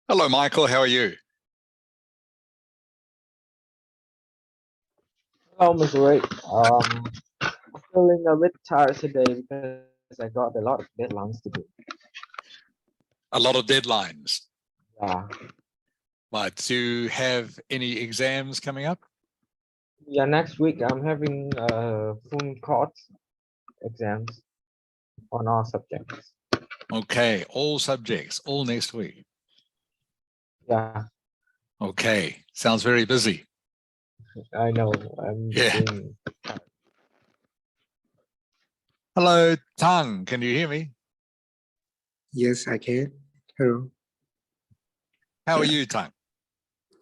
Hello, Michael. How are you? Hello, Mr. Ray. Feeling a bit tired today because I got a lot of deadlines to do. A lot of deadlines. Yeah, But do you have any exams coming up? yeah. Next week I'm having full course exams on all subjects. Okay, all subjects, all next week. Yeah, Okay, sounds very busy. I know. I'm Yeah. feeling. Hello, Tang. Can you hear me? Yes, I can. Hello. How are you, Tang?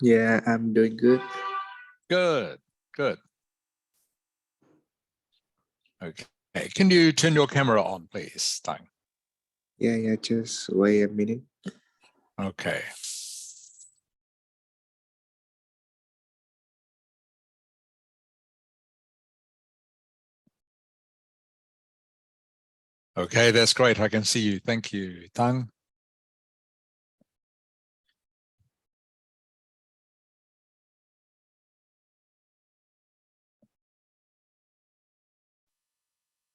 Yeah, I'm doing good. Good, good. Okay. Can you turn your camera on, please, Tang? Yeah, just wait a minute. Okay. Okay, that's great. I can see you. Thank you, Tang.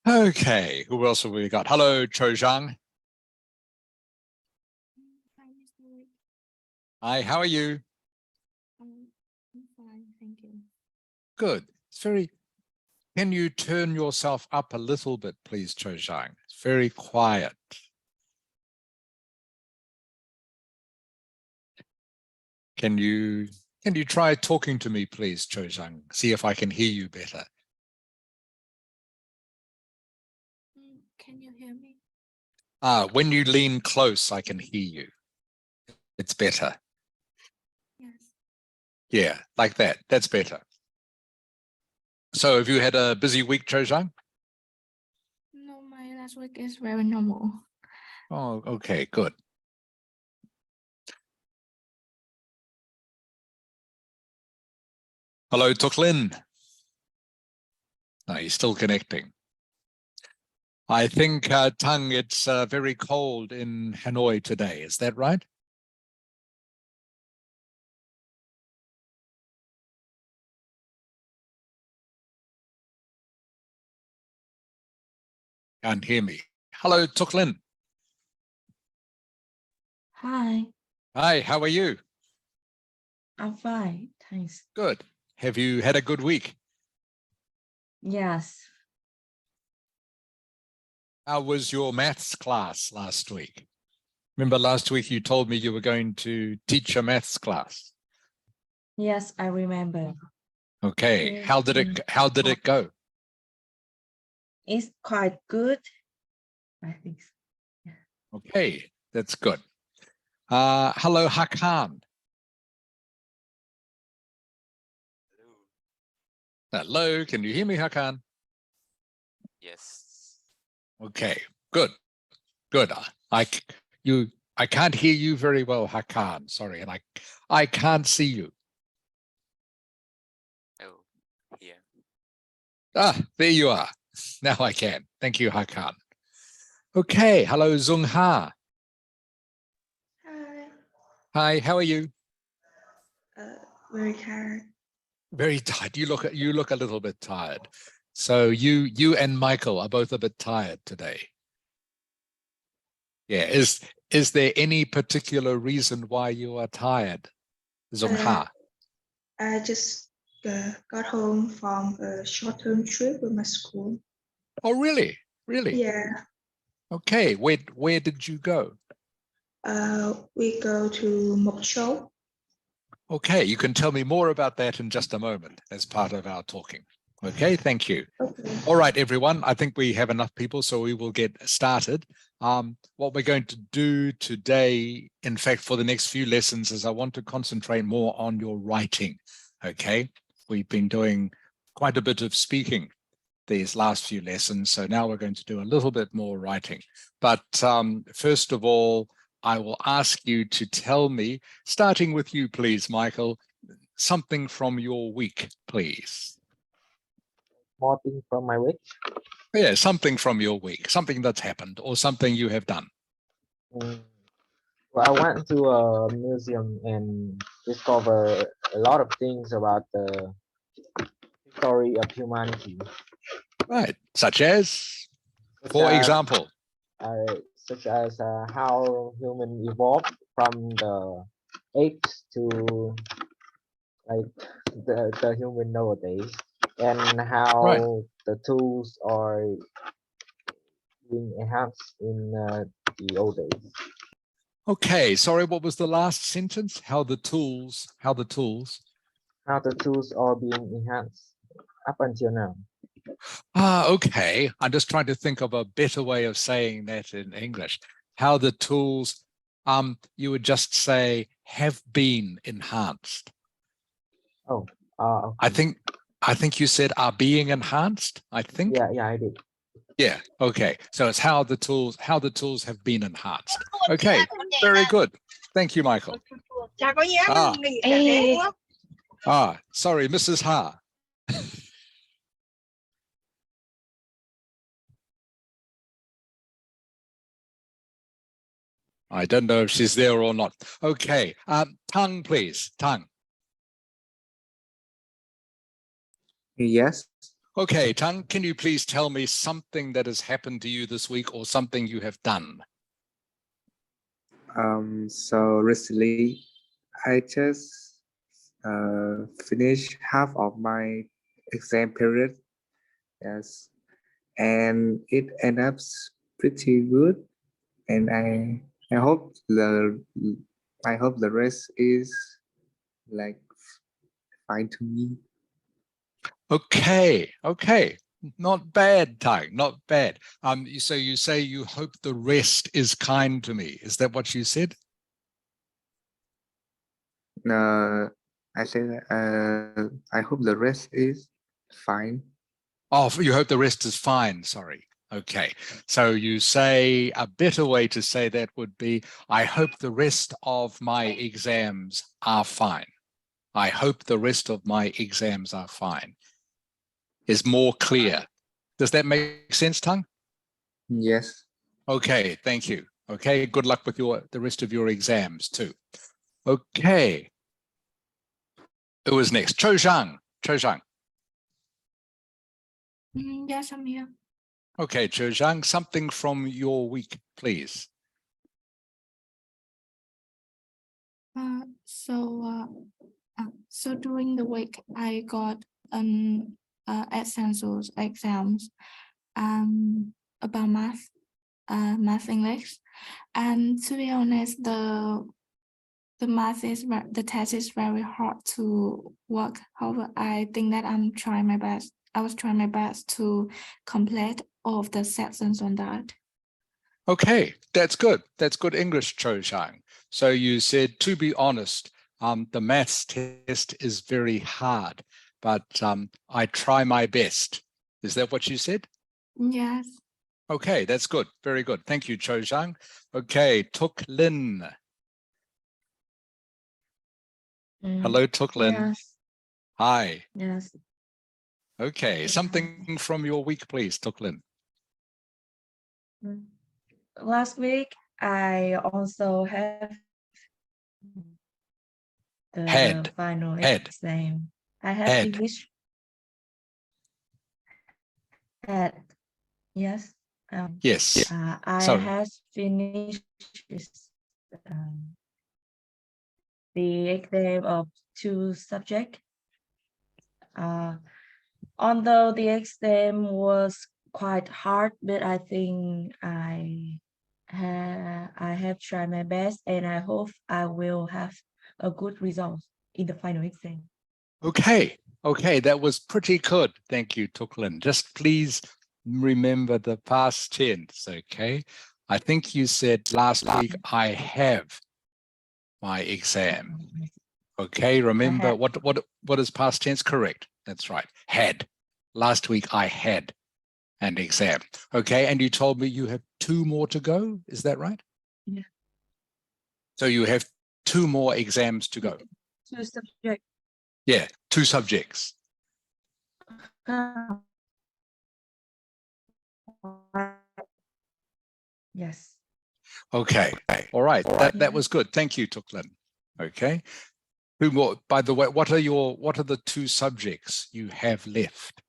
Okay, who else have we got? Hello, Cho Zhang. Hi, Mr. Rick. Hi, how are you? I'm fine, thank you. Good. It's very. Can you turn yourself up a little bit, please, Cho Zhang? It's very quiet. Can you try talking to me, please, Cho Zhang? See if I can hear you better. Can you hear me? When you lean close, I can hear you. It's better. Yes. Yeah, like that. That's better. So have you had a busy week, Cho Zhang? No, my last week is very normal. Oh, okay, good. Hello, Tuk Lin. No, he's still connecting. I think, Tang, it's very cold in Hanoi today. Is that right? Can't hear me. Hello, Tuk Lin. Hi, Hi, how are you? I'm fine, thanks. Good. Have you had a good week? Yes, How was your maths class last week? Remember last week you told me you were going to teach a maths class. yes, I remember. Okay. Yes, How did it go? It's quite good, I think. Okay, that's good. Hello, Hakan. Hello, can you hear me, Hakan? Yes. Okay, good, good. I can't hear you very well, Hakan. Sorry, and I can't see you. Oh, yeah. There you are. Now I can. Thank you, Hakan. Okay, hello, Zung Ha. Hi, Hi, how are you? very tired. Very tired. You look a little bit tired. So you and Michael are both a bit tired today. Yeah. Is there any particular reason why you are tired, Zung Ha? I just got home from a short-term trip with my school. Oh, really? Really? Yeah, Okay. Where did you go? we go to Mộc Châu. Okay, you can tell me more about that in just a moment as part of our talking. Okay, thank you. Okay. All right, everyone. I think we have enough people, so we will get started. What we're going to do today, in fact, for the next few lessons, is I want to concentrate more on your writing. Okay, we've been doing quite a bit of speaking these last few lessons, so now we're going to do a little bit more writing. But first of all, I will ask you to tell me, starting with you, please, Michael, something from your week, please. More things from my week. Yeah, something from your week, something that's happened or something you have done. Mm, Well, I went to a museum and discovered a lot of things about the history of humanity, Right. Such as, such for as, example. how human evolved from the apes to like the human nowadays, and Right. how the tools are being enhanced in the old days. Okay. Sorry, what was the last sentence? How the tools. How the tools are being enhanced up until now. Okay. I'm just trying to think of a better way of saying that in English. How the tools, you would just say have been enhanced. Oh, I okay. think you said are being enhanced, I think. Yeah, I did. Yeah. Okay. So it's how the tools have been enhanced. Okay. Very good. Thank you, Michael. Sorry, Mrs. Ha. I don't know if she's there or not. Okay. Tang, please. Tang. Yes. Okay, Tang, can you please tell me something that has happened to you this week or something you have done? So recently, I just finished half of my exam period. Yes, and it ended up pretty good. And I hope the rest is like fine to me. Okay, okay. Not bad, Tang, not bad. So you say you hope the rest is kind to me. Is that what you said? I said I hope the rest is fine. Oh, you hope the rest is fine, sorry. Okay, so you say a better way to say that would be, I hope the rest of my exams are fine. I hope the rest of my exams are fine. Is more clear. Does that make sense, Tang? Yes. Okay, thank you. Okay, good luck with the rest of your exams too. Okay. Who was next? Cho Zhang. Cho Zhang. Yes, I'm here. Okay, Cho Zhang, something from your week, please. So during the week, I got essentials exams about math English, and to be honest, the test is very hard to work. However, I think that I'm trying my best. I was trying my best to complete all of the sections on that. Okay, that's good. That's good English, Cho Zhang. So you said, to be honest, the maths test is very hard, but I try my best. Is that what you said? Yes. Okay, that's good. Very good. Thank you, Cho Zhang. Okay, Tuk Lin. Hello, Tuk Lin. Yes, Hi. yes. Okay, something from your week, please, Tuk Lin. Last week, I also have the final exam. I have finished. Yes. Yes. I have finished the exam of 2 subjects. Although the exam was quite hard, but I think I have tried my best, and I hope I will have a good result in the final exam. Okay. Okay, that was pretty good. Thank you, Tuk Lin. Just please remember the past tense, okay? I think you said last week, I have my exam. Okay, remember what is past tense? Correct. That's right. Had. Last week I had an exam. Okay, and you told me you have 2 more to go. Is that right? Yeah. So you have 2 more exams to go. 2 subjects. Yeah, 2 subjects. Yes. Okay. All right. That was good. Thank you, Tuklin. Okay. Who more? By the way, what are the two subjects you have left?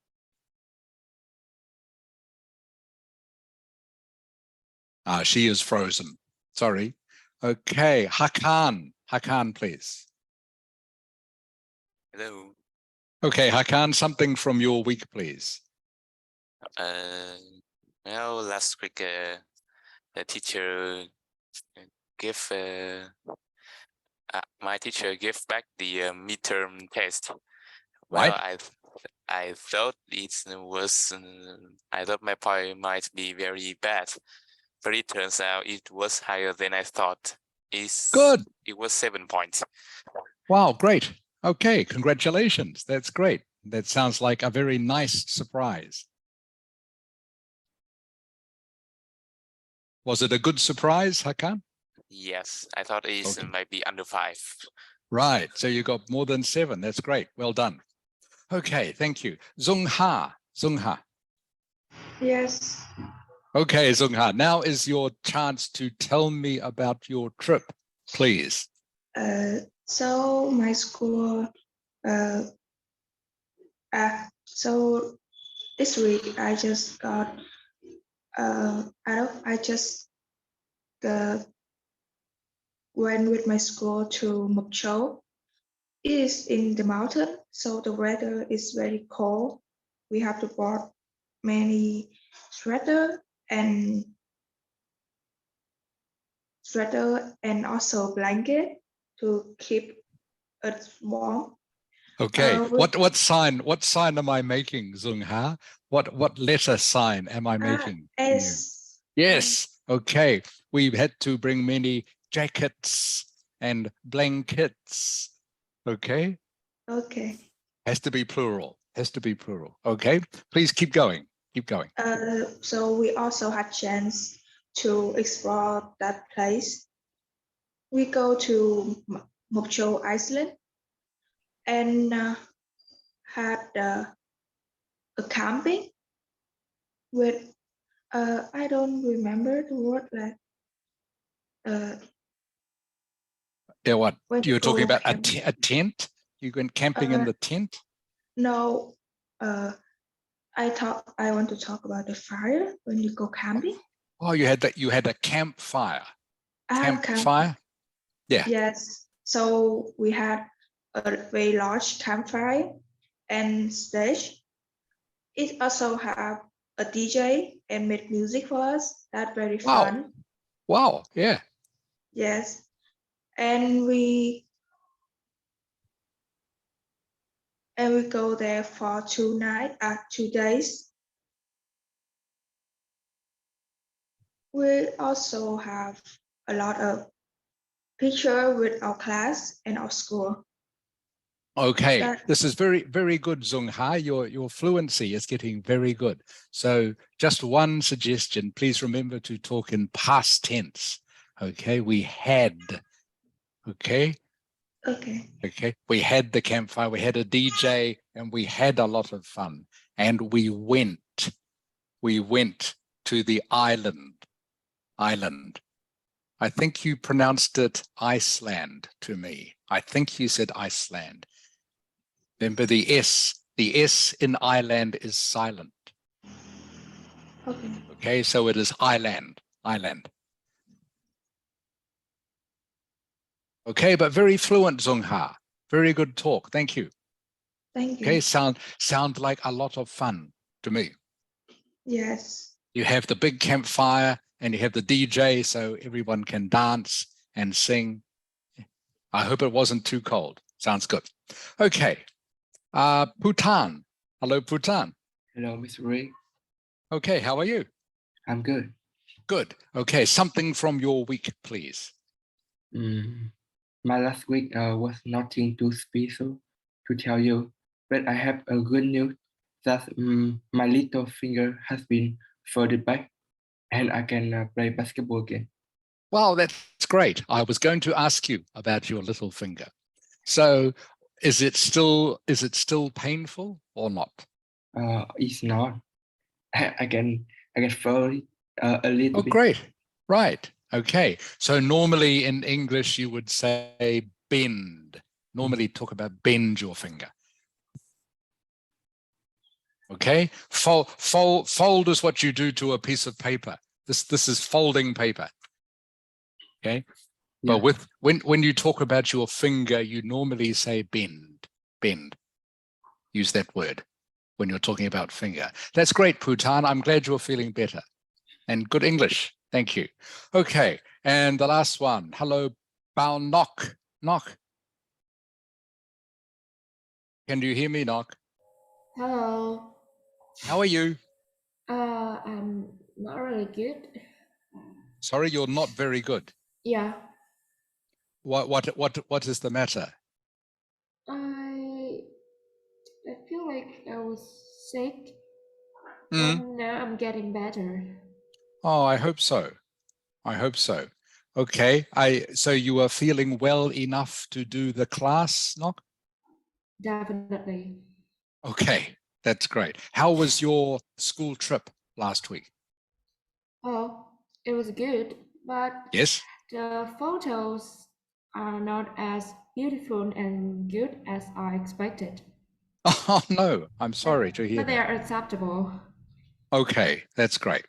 She is frozen. Sorry. Okay. Hakan. Hakan, please. Hello. Okay, Hakan, something from your week, please. Well, last week the teacher gave my teacher gave back the midterm test. Well, Right. I thought it was I thought my point might be very bad, but it turns out it was higher than I thought. Good. It was 7 points. Wow, great. Okay, congratulations. That's great. That sounds like a very nice surprise. Was it a good surprise, Hakan? Yes, I thought it Okay. might be under 5. Right, so you got more than 7. That's great. Well done. Okay, thank you. Zungha. Zungha. Yes. Okay, Zungha, now is your chance to tell me about your trip, please. So my school, so this week I just got, I just went with my school to Mộc Châu. It is in the mountain, so the weather is very cold. We have to bought many sweater and also blanket to keep us warm. Okay, With what sign am I making, Zungha? What letter sign am I making to you? S. Yes, okay. We've had to bring many jackets and blankets. Okay, Okay. has to be plural, has to be plural. Okay, please keep going, keep going. So we also had chance to explore that place. We go to Mộc Châu, Iceland, and had a camping with I don't remember the word like Yeah, what? when You were talking go about a camping. tent? You went camping in the tent? No, I want to talk about the fire when you go camping. Oh, you had a campfire. Campfire. Campfire? Yeah. Yes. So we had a very large campfire and stage. It also have a DJ and made music for us. That's very Wow. fun. Wow. Yeah. Yes. And we go there for 2 nights, 2 days. We also have a lot of picture with our class and our school. Okay, That- this is very, very good, Zungha. Your fluency is getting very good. So just one suggestion, please remember to talk in past tense. Okay, we had, okay? Okay. Okay, we had the campfire, we had a DJ, and we had a lot of fun. And we went to the island. I think you pronounced it Iceland to me. I think you said Iceland. Remember the S in Ireland is silent. Okay. Okay, so it is island. Okay, but very fluent, Zungha. Very good talk. Thank you. Thank you. Okay, sound like a lot of fun to me. Yes. You have the big campfire and you have the DJ so everyone can dance and sing. I hope it wasn't too cold. Sounds good. Okay. Bhutan. Hello, Bhutan. Hello, Mr. Ray. Okay, how are you? I'm good. Good. Okay, something from your week, please. My last week was nothing too special to tell you, but I have a good news that my little finger has been folded back and I can play basketball again. Wow, that's great. I was going to ask you about your little finger. So is it still painful or not? It's not. I can feel it a little bit. Great. Right. Okay, so normally in English you would say bend. Normally talk about bend your finger. Okay, fold is what you do to a piece of paper. This is folding paper. Okay, Yeah. but when you talk about your finger, you normally say bend. Use that word when you're talking about finger. That's great, Putan. I'm glad you're feeling better. And good English. Thank you. Okay, and the last one. Hello, Bao Knock. Knock. Can you hear me, Knock? Hello. How are you? I'm not really good. Sorry, you're not very good. Yeah. What is the matter? I feel like I was sick, but Mm. now I'm getting better. Oh, I hope so. I hope so. Okay. So you are feeling well enough to do the class, Knock? Definitely. Okay, that's great. How was your school trip last week? Oh, it was good, but Yes. the photos are not as beautiful and good as I expected. Oh no, I'm sorry to hear But they that. are acceptable. Okay, that's great.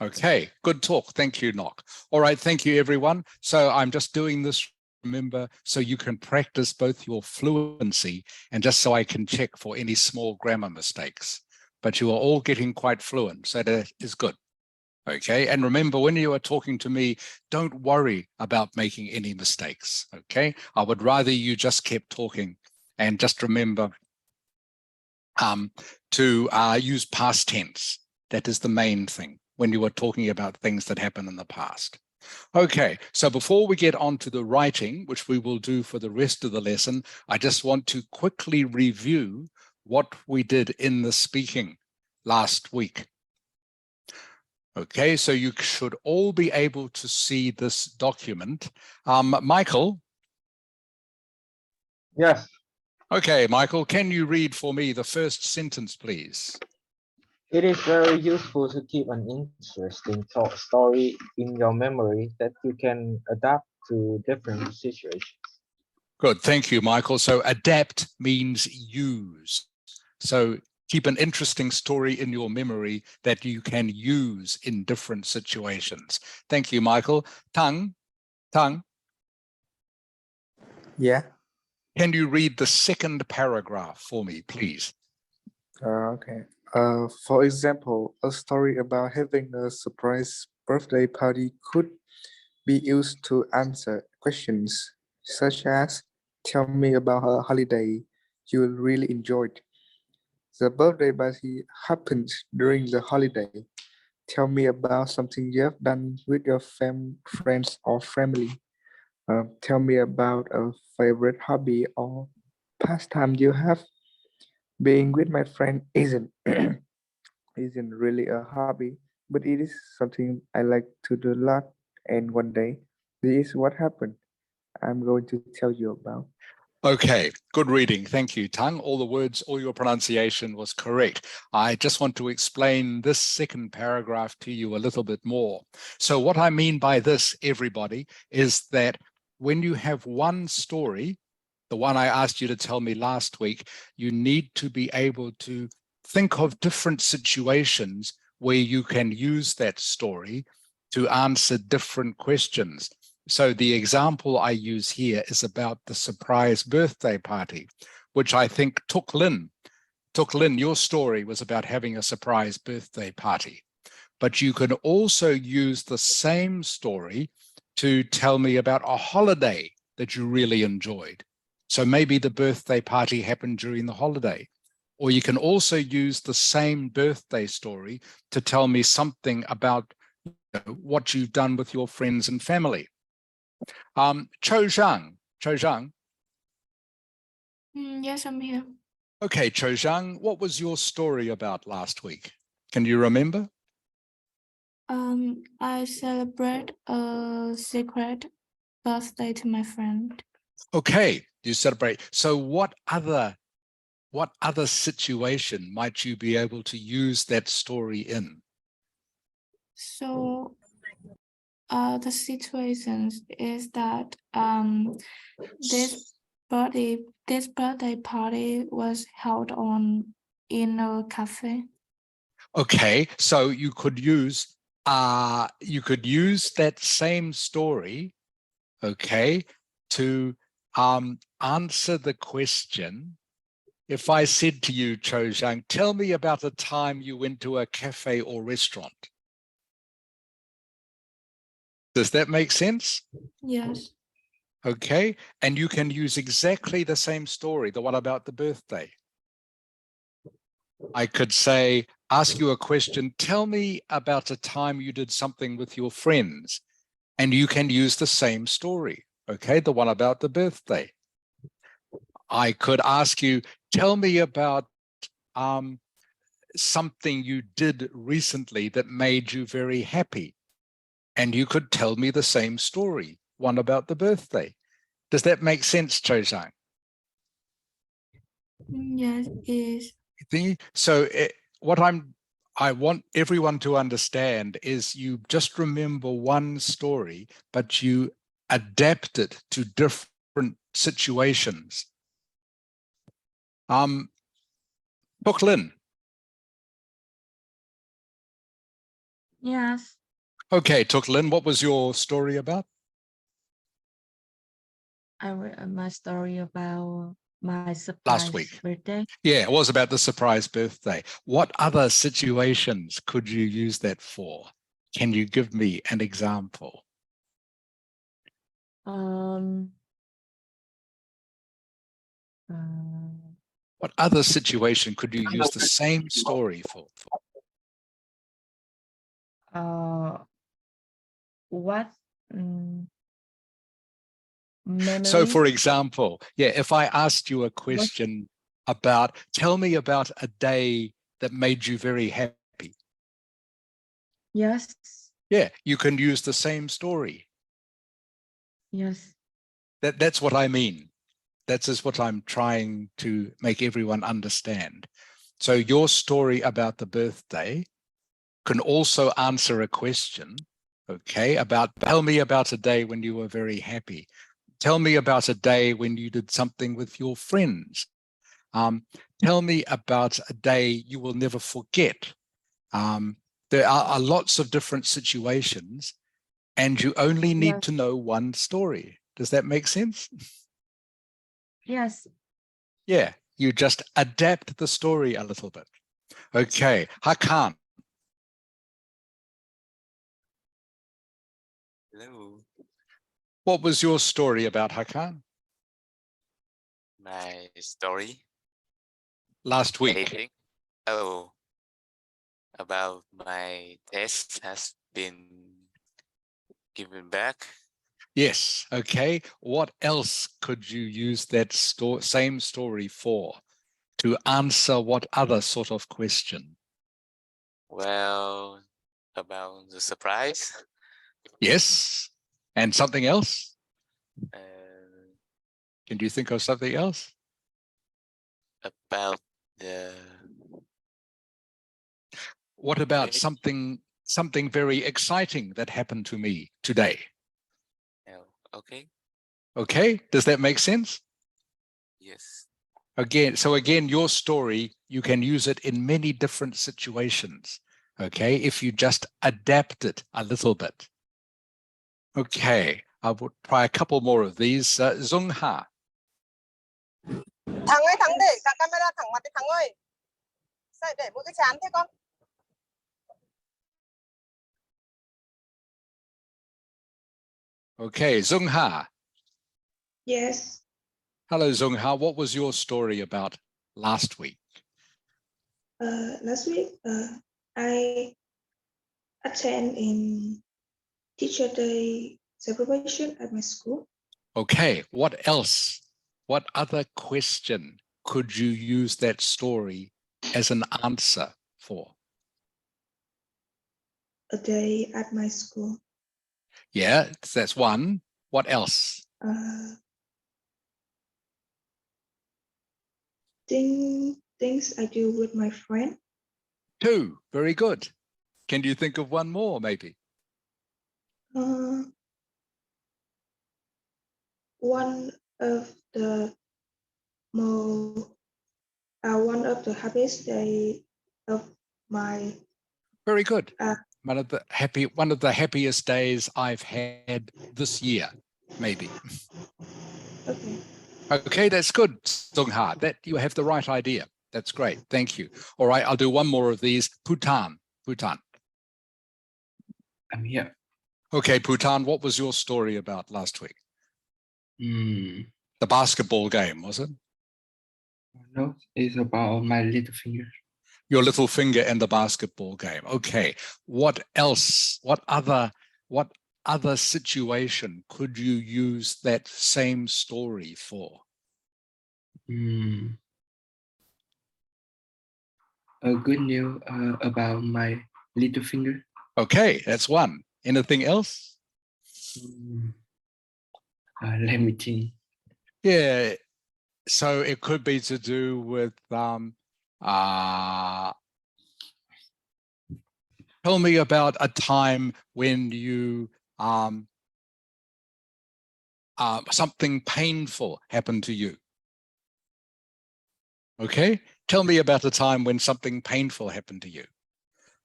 Okay, good talk. Thank you, Knock. All right, thank you, everyone. So I'm just doing this, remember, so you can practice both your fluency and just so I can check for any small grammar mistakes. But you are all getting quite fluent, so that is good. Okay, and remember, when you are talking to me, don't worry about making any mistakes. Okay, I would rather you just kept talking and just remember to use past tense. That is the main thing when you are talking about things that happen in the past. Okay, so before we get on to the writing, which we will do for the rest of the lesson, I just want to quickly review what we did in the speaking last week. Okay, so you should all be able to see this document. Michael? Yes, Okay, Michael, can you read for me the first sentence, please? it is very useful to keep an interesting story in your memory that you can adapt to different situations. Good, thank you, Michael. So adapt means use. So keep an interesting story in your memory that you can use in different situations. Thank you, Michael. Tang, Yeah. can you read the second paragraph for me, please? Okay. For example, a story about having a surprise birthday party could be used to answer questions such as, tell me about a holiday you really enjoyed. The birthday party happened during the holiday. Tell me about something you have done with your friends or family. Tell me about a favorite hobby or pastime you have. Being with my friend isn't really a hobby, but it is something I like to do a lot. And one day, this is what happened. I'm going to tell you about. Okay, good reading. Thank you, Tang. All the words, all your pronunciation was correct. I just want to explain this second paragraph to you a little bit more. So what I mean by this, everybody, is that when you have one story, the one I asked you to tell me last week, you need to be able to think of different situations where you can use that story to answer different questions. So the example I use here is about the surprise birthday party, which I think Tuk Lin, your story was about having a surprise birthday party. But you can also use the same story to tell me about a holiday that you really enjoyed. So maybe the birthday party happened during the holiday. Or you can also use the same birthday story to tell me something about what you've done with your friends and family. Cho Zhang. Yes, I'm here. Okay, Cho Zhang, what was your story about last week? Can you remember? I celebrate a secret birthday to my friend. Okay, you celebrate. So what other situation might you be able to use that story in? So The situations is that this birthday party was held in a cafe. Okay, so you could use that same story, okay, to answer the question. If I said to you, Cho Zhang, tell me about a time you went to a cafe or restaurant. Does that make sense? Yes. Okay, and you can use exactly the same story, the one about the birthday. I could say, ask you a question, tell me about a time you did something with your friends, and you can use the same story, okay, the one about the birthday. I could ask you, tell me about something you did recently that made you very happy, and you could tell me the same story, one about the birthday. Does that make sense, Cho Zhang? Yes, is. So what I want everyone to understand is you just remember one story, but you adapt it to different situations. Hook Lin. Yes. Okay, Tuk Lin, what was your story about? I read my story about my surprise Last week. birthday. Yeah, it was about the surprise birthday. What other situations could you use that for? Can you give me an example? What other situation could you use the same story for? What memory? So for example, yeah, if I asked you a question about, tell me about a day that made you very happy. Yes. Yeah, you can use the same story. Yes. That's what I mean. That's just what I'm trying to make everyone understand. So your story about the birthday can also answer a question, okay, about tell me about a day when you were very happy. Tell me about a day when you did something with your friends. Tell me about a day you will never forget. There are lots of different situations, and you only need to know one story. Does that make sense? Yes. Yeah, you just adapt the story a little bit. Okay, Hakan. Hello. What was your story about, Hakan? My story? Last week. Dating? Oh, about my test has been given back. Yes, okay. What else could you use that same story for? To answer what other sort of question? Well, about the surprise. Yes. And something else? Uh, Can you think of something else? about the What about cake. something very exciting that happened to me today? Oh, okay. Okay, does that make sense? Yes. Again, your story, you can use it in many different situations, okay, if you just adapt it a little bit. Okay, I will try a couple more of these. Zung Ha. Thắng ơi, thắng để cả camera thẳng mặt đi Thắng ơi. Sao để mỗi cái chán thế con? Okay, Zung Ha. Yes. Hello, Zung Ha. What was your story about last week? Last week, I attend in Teacher Day celebration at my school. Okay, what else? What other question could you use that story as an answer for? A day at my school. Yeah, that's one. What else? Things I do with my friend. Two, very good. Can you think of one more, maybe? Uh, one of the more one of the happiest day of my Very good. uh, One of the happiest days I've had this year, maybe. okay. Okay, that's good, Sungha. That you have the right idea. That's great. Thank you. All right, I'll do one more of these. Bhutan. I'm here. Okay, Bhutan, what was your story about last week? Mm, The basketball game, was it? no, it's about my little finger. Your little finger and the basketball game. Okay. What else? What other situation could you use that same story for? A good news about my little finger. Okay, that's one. Anything else? Let me think. Yeah. So it could be to do with tell me about a time when you something painful happened to you. Okay, tell me about a time when something painful happened to you.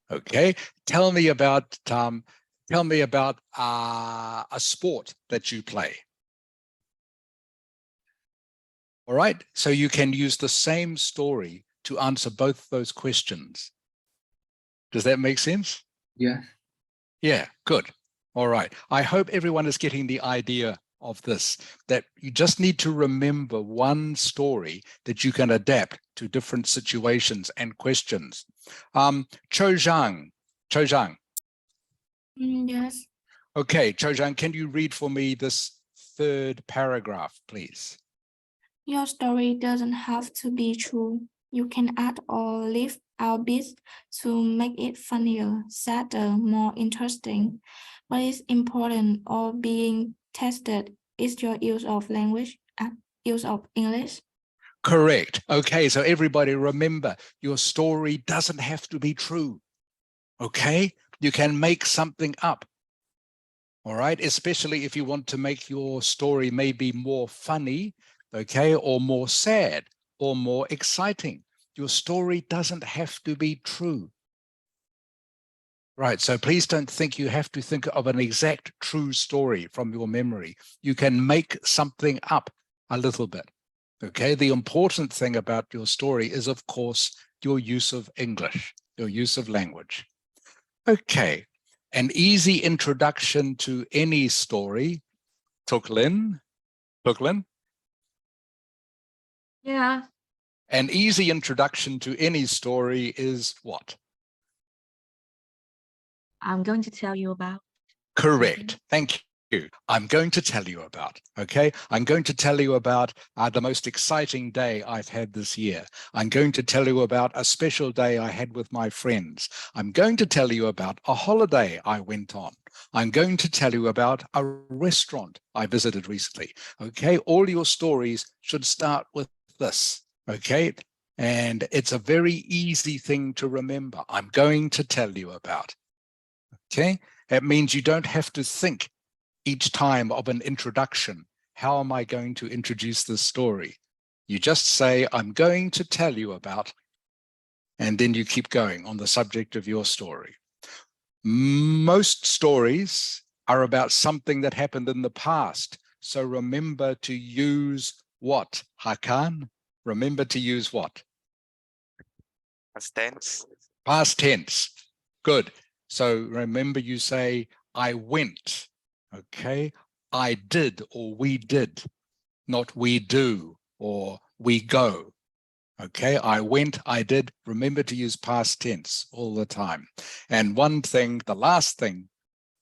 Okay, tell me about a sport that you play. All right, so you can use the same story to answer both those questions. Does that make sense? Yes. Yeah, good. All right. I hope everyone is getting the idea of this, that you just need to remember one story that you can adapt to different situations and questions. Cho Zhang. Yes. Okay, Cho Zhang, can you read for me this third paragraph, please? Your story doesn't have to be true. You can add or leave out bits to make it funnier, sadder, more interesting. What is important or being tested is your use of language, use of English. Correct. Okay, so everybody remember, your story doesn't have to be true. Okay, you can make something up. All right, especially if you want to make your story maybe more funny, okay, or more sad or more exciting. Your story doesn't have to be true. Right, so please don't think you have to think of an exact true story from your memory. You can make something up a little bit. Okay, the important thing about your story is, of course, your use of English, your use of language. Okay, an easy introduction to any story. Tuklin? Yeah, An easy introduction to any story is what? I'm going to tell you about. Correct. Thank you. I'm going to tell you about, okay? I'm going to tell you about the most exciting day I've had this year. I'm going to tell you about a special day I had with my friends. I'm going to tell you about a holiday I went on. I'm going to tell you about a restaurant I visited recently, okay? All your stories should start with this, okay? And it's a very easy thing to remember. I'm going to tell you about, okay? It means you don't have to think each time of an introduction. How am I going to introduce this story? You just say, I'm going to tell you about, and then you keep going on the subject of your story. Most stories are about something that happened in the past. So remember to use what, Hakan? Remember to use what? Past tense. Past tense. Good. So remember you say, I went. Okay. I did or we did, not we do or we go. Okay. I went, I did. Remember to use past tense all the time. And one thing, the last thing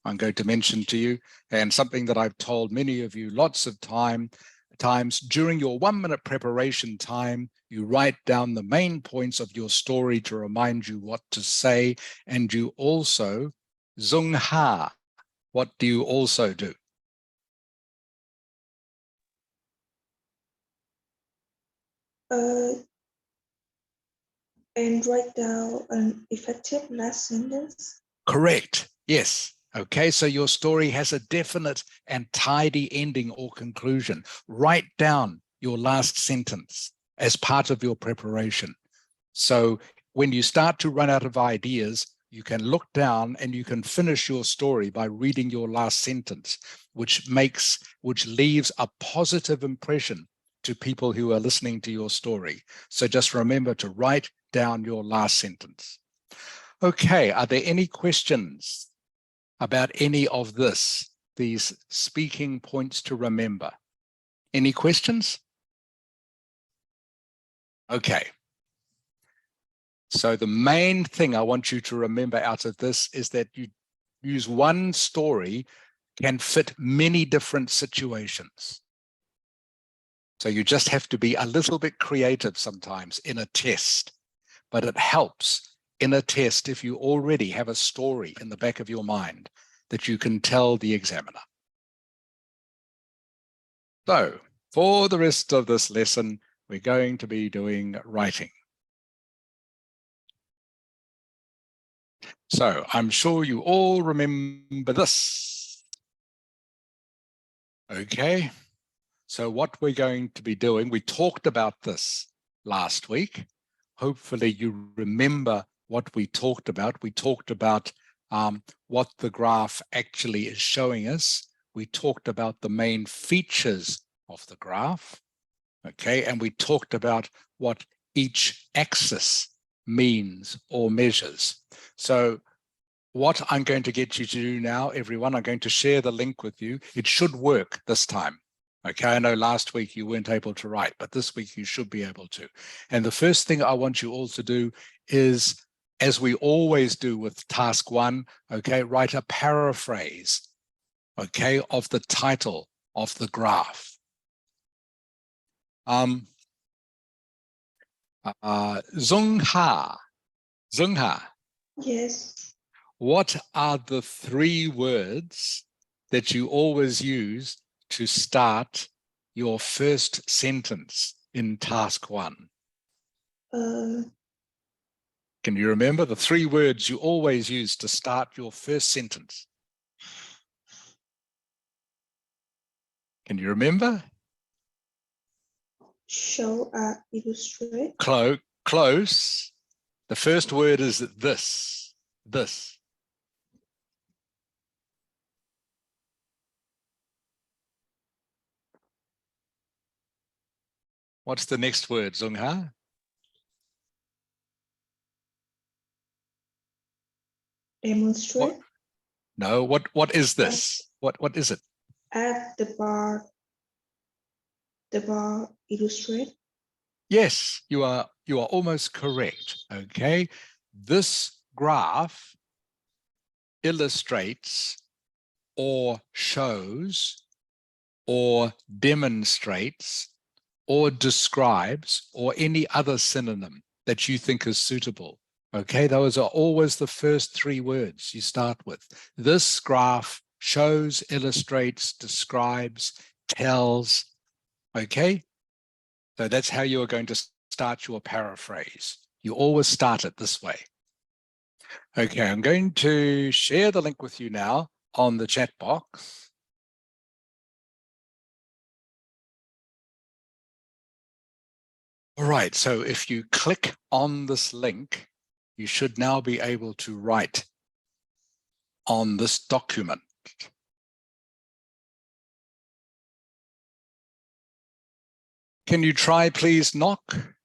I'm going to mention to you, and something that I've told many of you lots of times during your 1 minute preparation time, you write down the main points of your story to remind you what to say. And you also, Zung Ha, what do you also do? And write down an effective last sentence. Correct. Yes. Okay, so your story has a definite and tidy ending or conclusion. Write down your last sentence as part of your preparation. So when you start to run out of ideas, you can look down and you can finish your story by reading your last sentence, which leaves a positive impression to people who are listening to your story. So just remember to write down your last sentence. Okay, are there any questions about any of these speaking points to remember? Any questions? Okay. So the main thing I want you to remember out of this is that you use one story can fit many different situations. So you just have to be a little bit creative sometimes in a test, but it helps in a test if you already have a story in the back of your mind that you can tell the examiner. So for the rest of this lesson, we're going to be doing writing. So I'm sure you all remember this. Okay, so what we're going to be doing, we talked about this last week. Hopefully you remember what we talked about. We talked about what the graph actually is showing us. We talked about the main features of the graph, okay, and we talked about what each axis means or measures. So what I'm going to get you to do now, everyone, I'm going to share the link with you. It should work this time. Okay, I know last week you weren't able to write, but this week you should be able to. And the first thing I want you all to do is, as we always do with task 1, okay, write a paraphrase, okay, of the title of the graph. Zungha, Yes. what are the 3 words that you always use to start your first sentence in task 1? Can you remember the 3 words you always use to start your first sentence? Can you remember? Show, illustrate. Close. The first word is this. What's the next word, Zungha? Demonstrate. No, what is this? What is it? Add the bar illustrate. Yes, you are almost correct. Okay. This graph illustrates or shows or demonstrates or describes or any other synonym that you think is suitable. Okay, those are always the first 3 words you start with. This graph shows, illustrates, describes, tells. Okay, so that's how you are going to start your paraphrase. You always start it this way. Okay, I'm going to share the link with you now on the chat box. All right, so if you click on this link, you should now be able to write on this document. Can you try, please, Knock?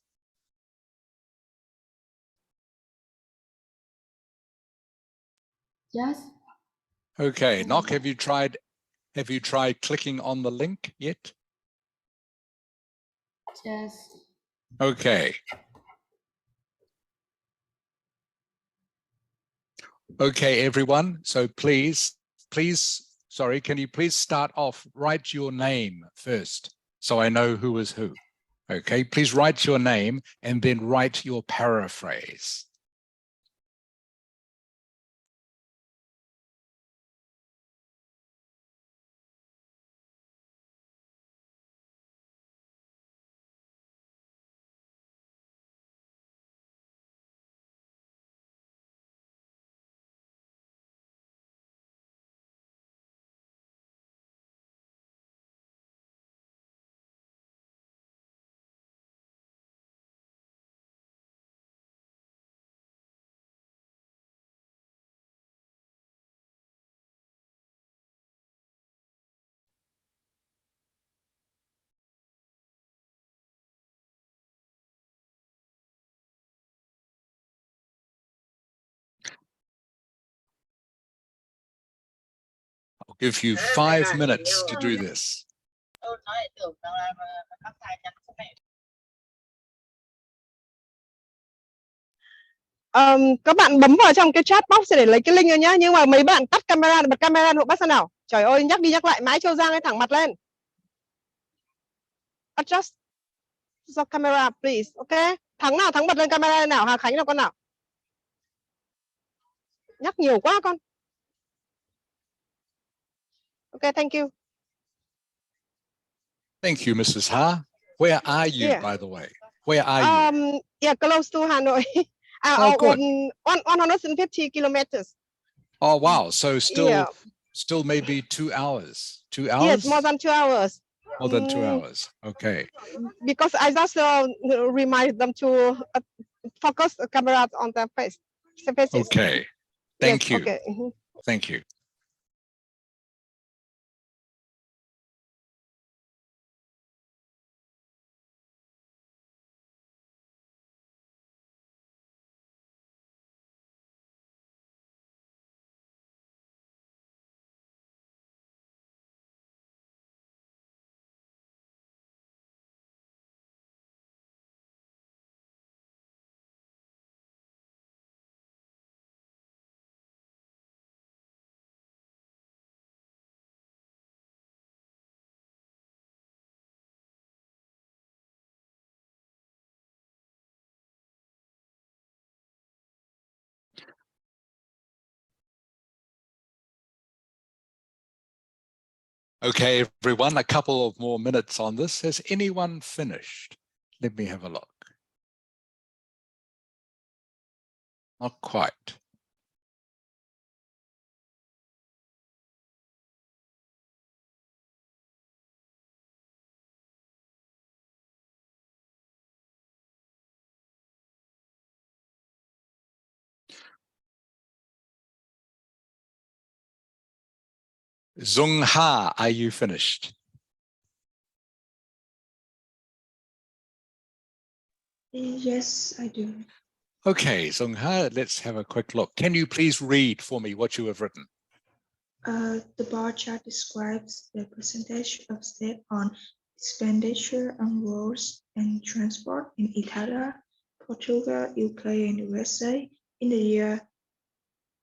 Yes. Okay, Knock, have you tried clicking on the link yet? Yes. Okay. Okay, everyone. So please, sorry, can you please start off, write your name first so I know who is who. Okay, please write your name and then write your paraphrase. I'll give you 5 minutes to do this. Tôi nói tưởng rằng là các thầy nhắn cho mẹ. Các bạn bấm vào trong cái chat box để lấy cái link rồi nhá, nhưng mà mấy bạn tắt camera, bật camera hộ bắt sao nào. Trời ơi, nhắc đi nhắc lại mãi Châu Giang ấy, thẳng mặt lên. Adjust the camera please, ok. Thắng nào, Thắng bật lên camera nào, Hà Khánh là con nào. Nhắc nhiều quá con. Ok, thank you. Thank you, Mrs. Ha. Where are you, Yeah. by the way? Where are you? Yeah, close to Hanoi. Oh, good. 150 kilometers. Oh, wow. So still, Yeah. still maybe 2 hours. 2 hours? Yes, more than 2 hours. More than 2 hours. Okay. Because I just remind them to focus the camera on their face. Faces. Okay. Thank Yes, you. Okay. Thank you. Okay, everyone, a couple of more minutes on this. Has anyone finished? Let me have a look. Not quite. Zung Ha, are you finished? Yes, I do. Okay, Zung Ha, let's have a quick look. Can you please read for me what you have written? The bar chart describes the percentage of state on expenditure on roads and transport in Italy, Portugal, UK, and USA in the year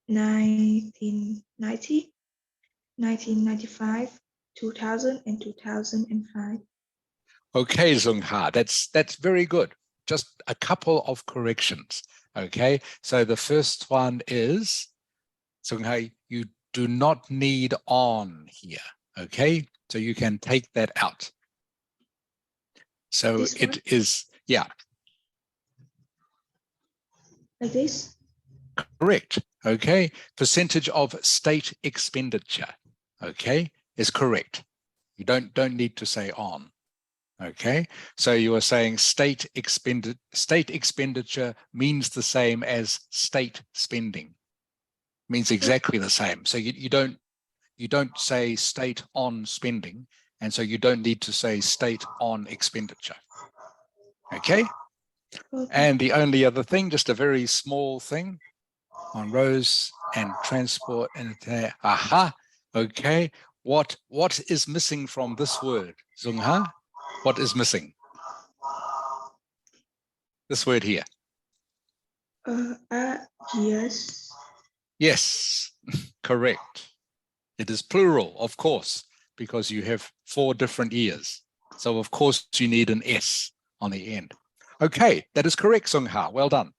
1990, 1995, 2000, and 2005. Okay, Zung Ha, that's very good. Just a couple of corrections. Okay, so the first one is, Zung Ha, you do not need on here. Okay, so you can take that out. So This it one? is, yeah. Like this? Correct. Okay. Percentage of state expenditure. Okay, is correct. You don't need to say on. Okay. So you are saying state expenditure means the same as state spending. Means exactly the same. So you don't say state on spending, and so you don't need to say state on expenditure. Okay. And the only other thing, just a very small thing, on roads and transport and aha, okay. What is missing from this word, Zung Ha? What is missing? This word here. Yes. Yes, correct. It is plural, of course, because you have 4 different ears. So of course you need an S on the end. Okay, that is correct, Zung Ha. Well done.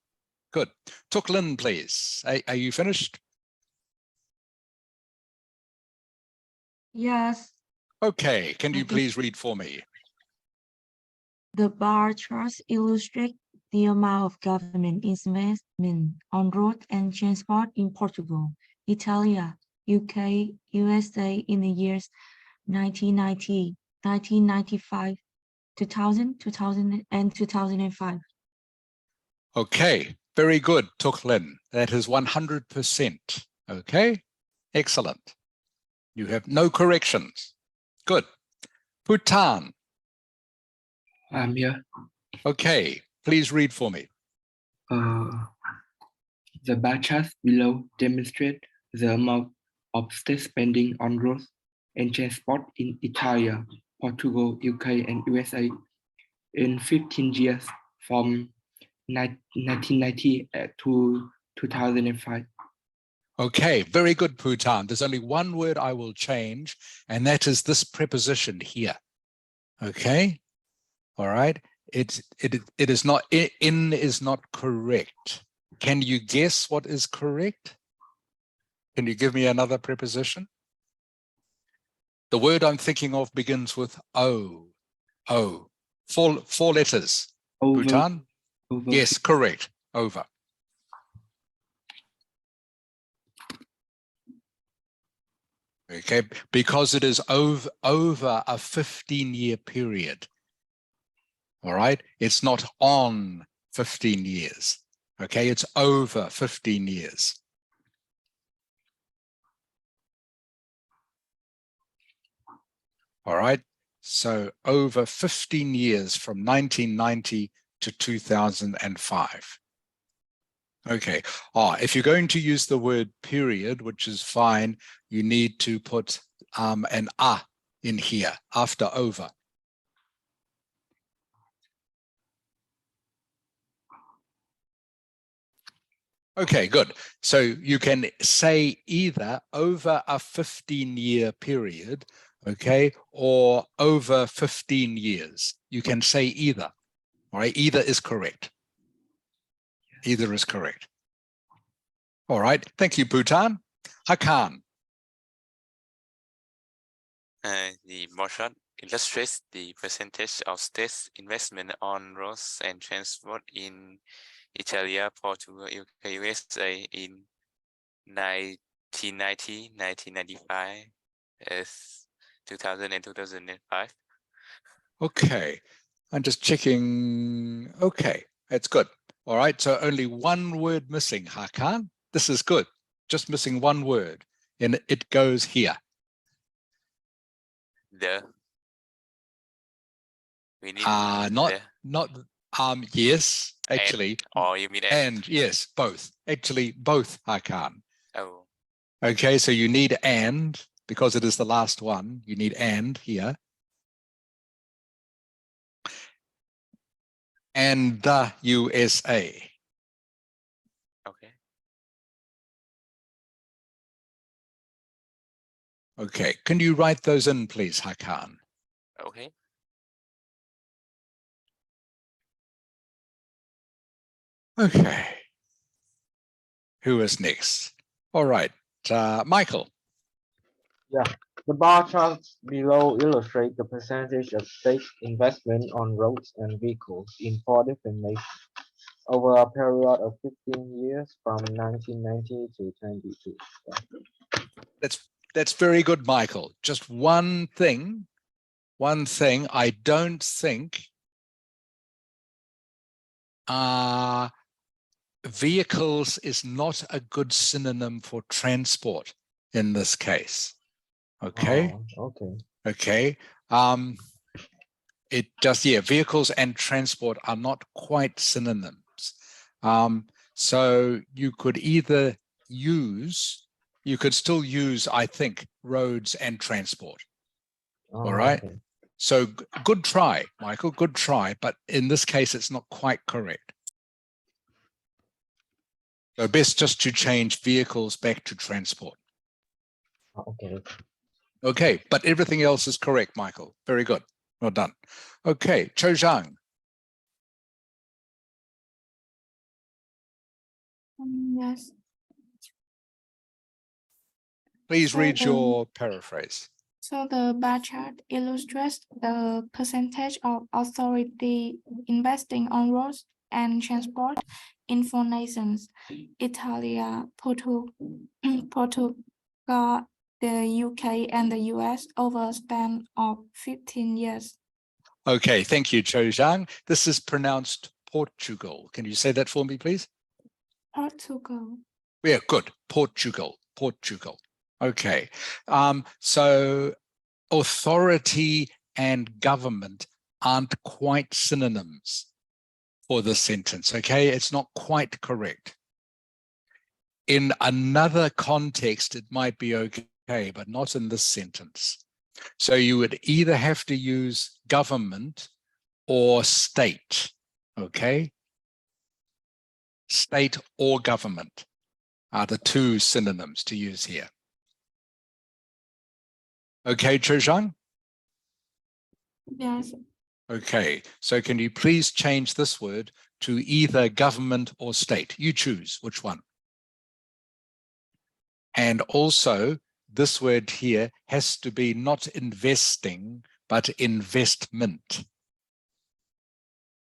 Good. Tuk Lin, please. Are you finished? Yes. Okay, can you Okay. please read for me? The bar charts illustrate the amount of government investment on road and transport in Portugal, Italy, UK, USA in the years 1990, 1995, 2000, 2000, and 2005. Okay, very good, Tuk Lin. That is 100%. Okay, excellent. You have no corrections. Good. Bhutan. I'm here. Okay, please read for me. The bar charts below demonstrate the amount of state spending on roads and transport in Italy, Portugal, UK, and USA in 15 years from 1990 to 2005. Okay, very good, Bhutan. There's only one word I will change, and that is this preposition here. Okay, all right. It is not, in is not correct. Can you guess what is correct? Can you give me another preposition? The word I'm thinking of begins with O. O. Four letters. Over. Bhutan? Over. Yes, correct. Over. Okay, because it is over a 15-year period. All right, it's not on 15 years. Okay, it's over 15 years. All right, so over 15 years from 1990 to 2005. Okay, if you're going to use the word period, which is fine, you need to put an "a" in here after over. Okay, good. So you can say either over a 15-year period, okay, or over 15 years. You can say either, all right? Either is correct. Either is correct. All right, thank you, Bhutan. Hakan. The motion illustrates the percentage of state investment on roads and transport in Italy, Portugal, UK, USA in 1990, 1995, 2000 and 2005. Okay, I'm just checking. Okay, that's good. All right, so only one word missing, Hakan. This is good. Just missing one word, and it goes here. We need yes, actually. Or you mean and yes, both. Actually, both, Hakan. Oh. Okay, so you need and, because it is the last one, you need and here. And the USA. Okay. Okay, can you write those in, please, Hakan? Okay. Okay. Who is next? All right, Michael. Yeah, the bar charts below illustrate the percentage of state investment on roads and vehicles in 4 different nations over a period of 15 years from 1990 to 22. That's very good, Michael. Just one thing, I don't think vehicles is not a good synonym for transport in this case. Okay. Oh, okay. Okay. It just, yeah, vehicles and transport are not quite synonyms. So you could either use, you could still use, I think, roads and transport. All right. Okay. So good try, Michael, good try. But in this case, it's not quite correct. So best just to change vehicles back to transport. Okay. Okay, but everything else is correct, Michael. Very good. Well done. Okay, Cho Zhang. Yes. Please read your paraphrase. So the bar chart illustrates the percentage of authority investing on roads and transport in 4 nations: Italy, Portugal, the UK, and the US over a span of 15 years. Okay, thank you, Cho Zhang. This is pronounced Portugal. Can you say that for me, please? Portugal. Yeah, good. Portugal. Portugal. Okay. So authority and government aren't quite synonyms for this sentence. Okay, it's not quite correct. In another context, it might be okay, but not in this sentence. So you would either have to use government or state, okay? State or government are the two synonyms to use here. Okay, Chozhang? Yes. Okay, so can you please change this word to either government or state? You choose which one. And also, this word here has to be not investing, but investment.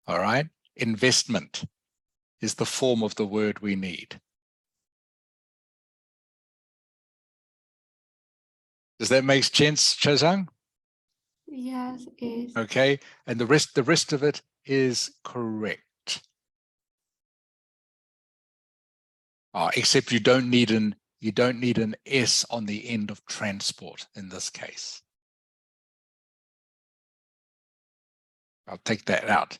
All right, investment is the form of the word we need. Does that make sense, Chozhang? Yes, it. Okay, and the rest of it is correct. Except you don't need an S on the end of transport in this case. I'll take that out.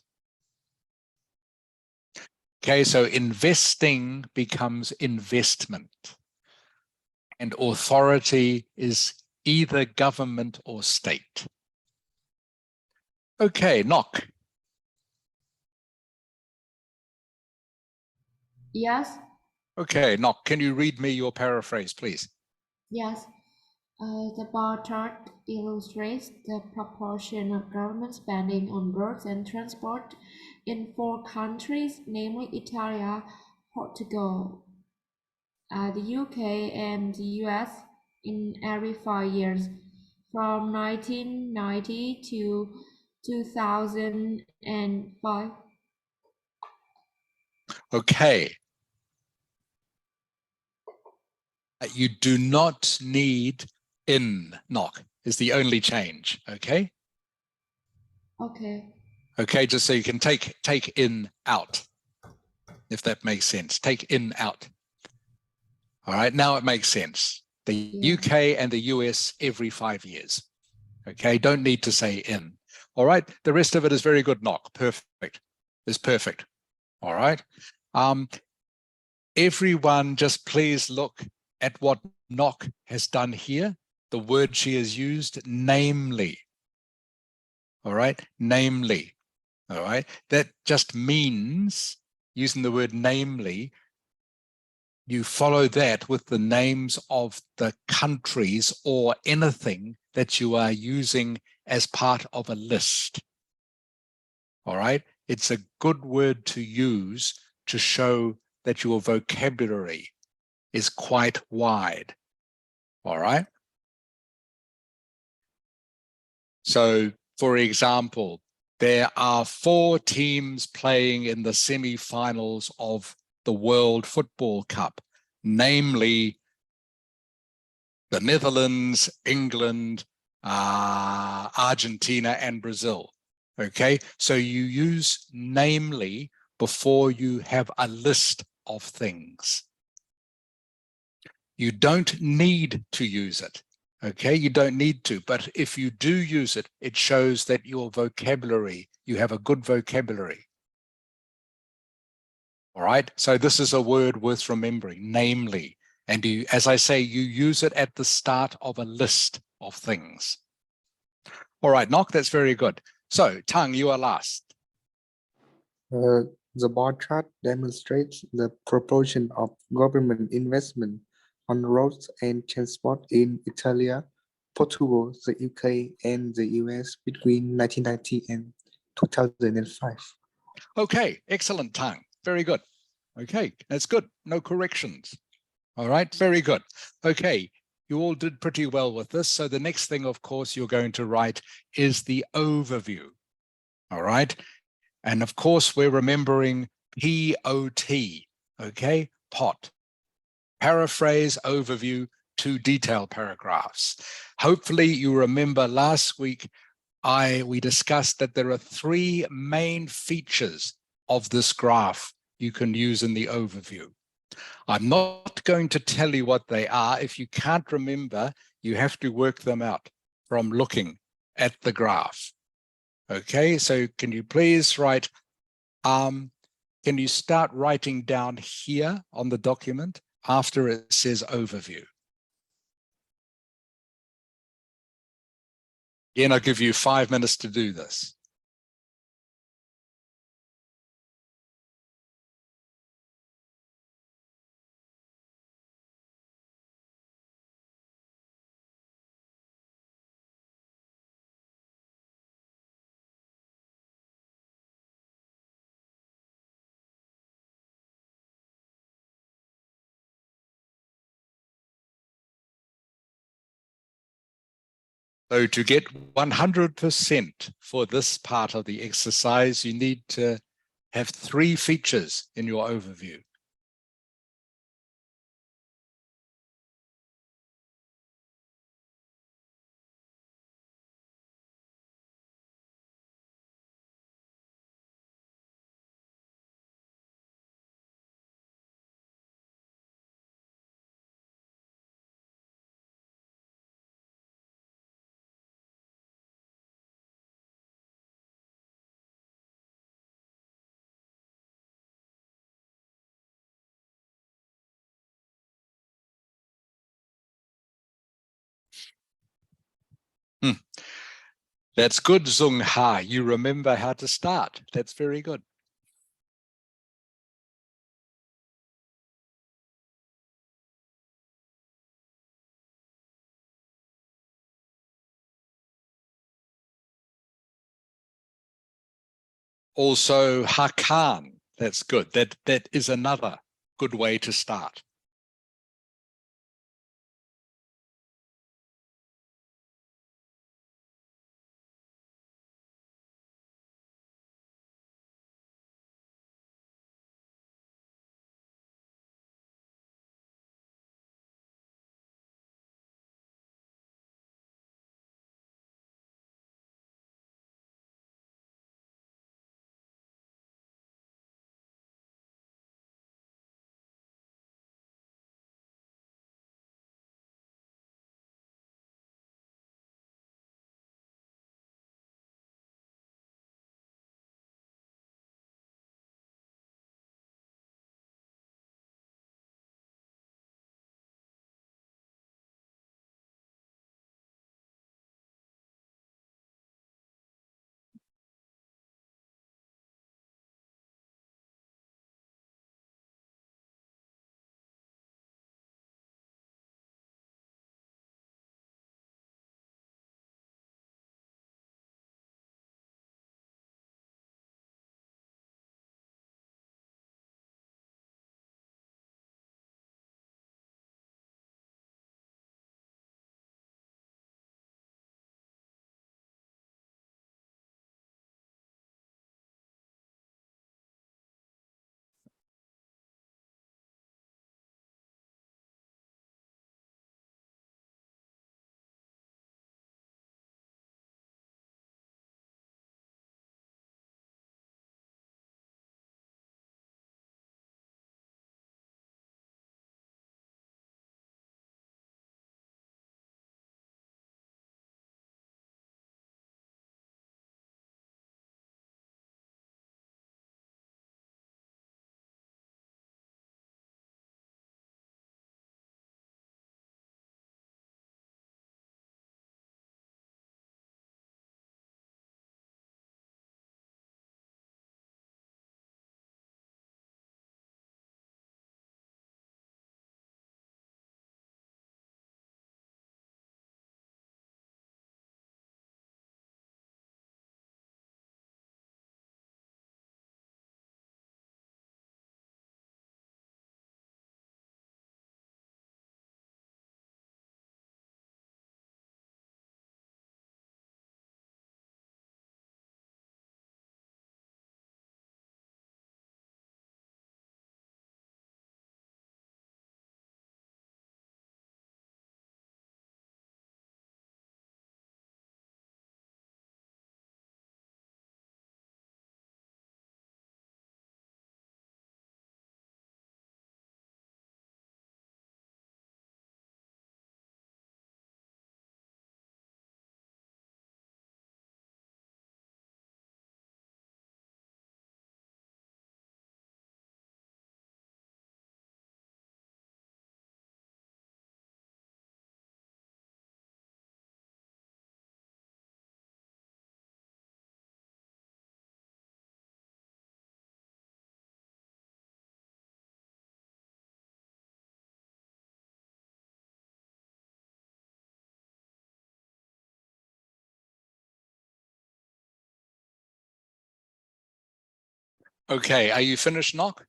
Okay, so investing becomes investment. And authority is either government or state. Okay, Nok. Yes, Okay, Nok, can you read me your paraphrase, please? yes. The bar chart illustrates the proportion of government spending on roads and transport in 4 countries, namely Italy, Portugal, the UK, and the US in every 5 years, from 1990 to 2005. Okay. You do not need in, Nok, is the only change, okay? Okay. Okay, just so you can take in out, if that makes sense. Take in out. All right, now it makes sense. The UK and the US every 5 years. Okay, don't need to say in. All right, the rest of it is very good, Nok. Perfect. Is perfect. All right. Everyone just please look at what Nok has done here. The word she has used, namely. All right, namely. All right, that just means, using the word namely, you follow that with the names of the countries or anything that you are using as part of a list. All right, it's a good word to use to show that your vocabulary is quite wide. All right. So, for example, there are 4 teams playing in the semi-finals of the World Football Cup, namely the Netherlands, England, Argentina, and Brazil. Okay, so you use namely before you have a list of things. You don't need to use it. Okay, you don't need to, but if you do use it, it shows that your vocabulary, you have a good vocabulary. All right, so this is a word worth remembering, namely, and you, as I say, you use it at the start of a list of things. All right, Nok, that's very good. So, Tang, you are last. The bar chart demonstrates the proportion of government investment on roads and transport in Italy, Portugal, the UK, and the US between 1990 and 2005. Okay, excellent, Tang. Very good. Okay, that's good. No corrections. All right, very good. Okay, you all did pretty well with this. So the next thing, of course, you're going to write is the overview. All right. And of course, we're remembering POT, okay, POT. Paraphrase, overview, 2 detail paragraphs. Hopefully you remember last week, we discussed that there are 3 main features of this graph you can use in the overview. I'm not going to tell you what they are. If you can't remember, you have to work them out from looking at the graph. Okay, so can you please write, can you start writing down here on the document after it says overview. Again, I'll give you 5 minutes to do this. So to get 100% for this part of the exercise, you need to have 3 features in your overview. That's good, Zung Ha. You remember how to start. That's very good. Also, Hakan. That's good. That is another good way to start. Okay, are you finished, Knock?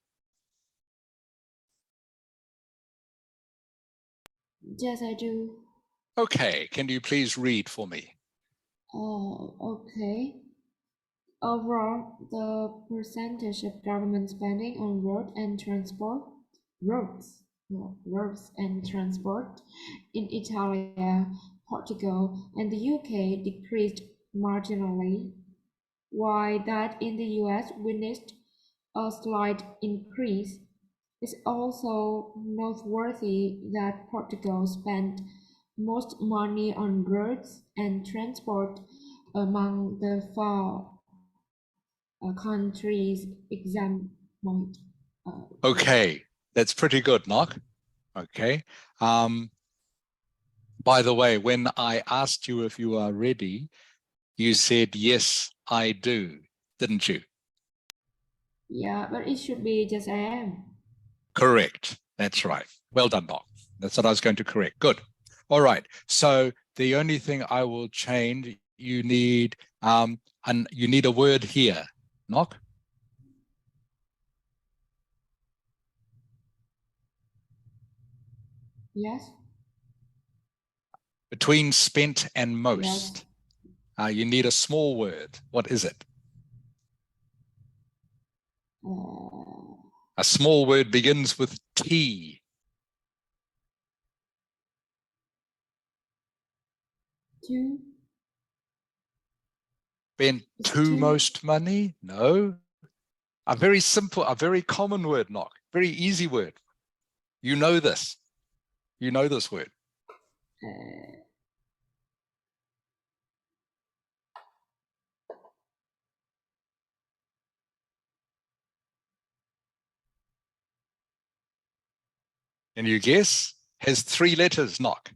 Yes, I do. Okay, can you please read for me? Okay. Overall, the percentage of government spending on roads and transport in Italy, Portugal, and the UK decreased marginally, while that in the US witnessed a slight increase. It's also noteworthy that Portugal spent most money on roads and transport among the four countries examined. Okay, that's pretty good, Knock. Okay. By the way, when I asked you if you are ready, you said, yes, I do, didn't you? Yeah, but it should be just I am. Correct. That's right. Well done, Knock. That's what I was going to correct. Good. All right. So the only thing I will change, you need a word here. Knock. Yes. Between spent and most. Yes. You need a small word. What is it? A small word begins with T. Two. Spent too most money? No. A very simple, a very common word, Knock. Very easy word. You know this. You know this word. Can you guess? Has 3 letters, Knock.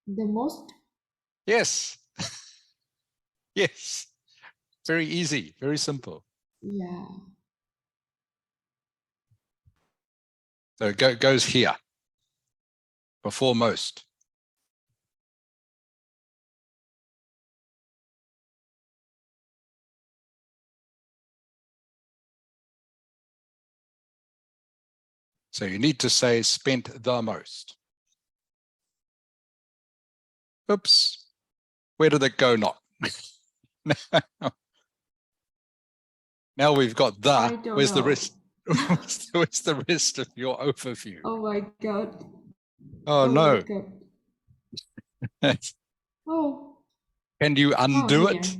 The most? Yes. Yes. Very easy, very simple. Yeah. So it goes here, before most. So you need to say spent the most. Oops. Where did it go, Knock? Now we've got the. Where's the rest? Where's the rest of your overview? Oh my God. Oh no. Oh. Can you undo here. it?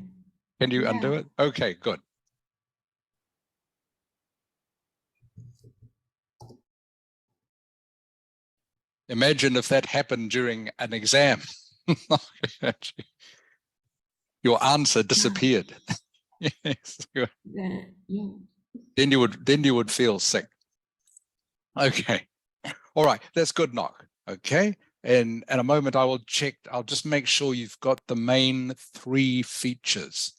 Can you undo it? Okay, good. Imagine if that happened during an exam. Your answer disappeared. Yes. Then you would feel sick. Okay. All right. That's good, Knock. Okay. And in a moment, I will check. I'll just make sure you've got the main 3 features.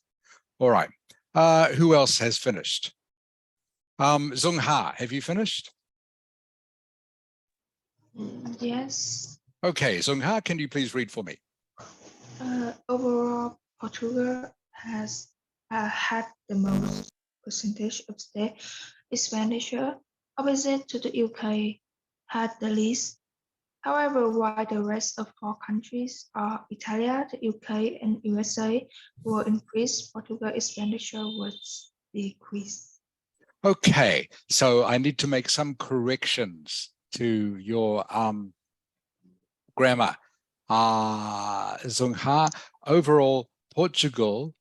All right. Who else has finished? Zung Ha, have you finished? Yes. Okay, Zung Ha, can you please read for me? Overall, Portugal has had the most percentage of state expenditure, opposite to the UK had the least. However, while the rest of 4 countries are Italy, the UK, and USA were increased, Portugal expenditure was decreased. Okay, so I need to make some corrections to your grammar. Zung Ha, overall, Portugal,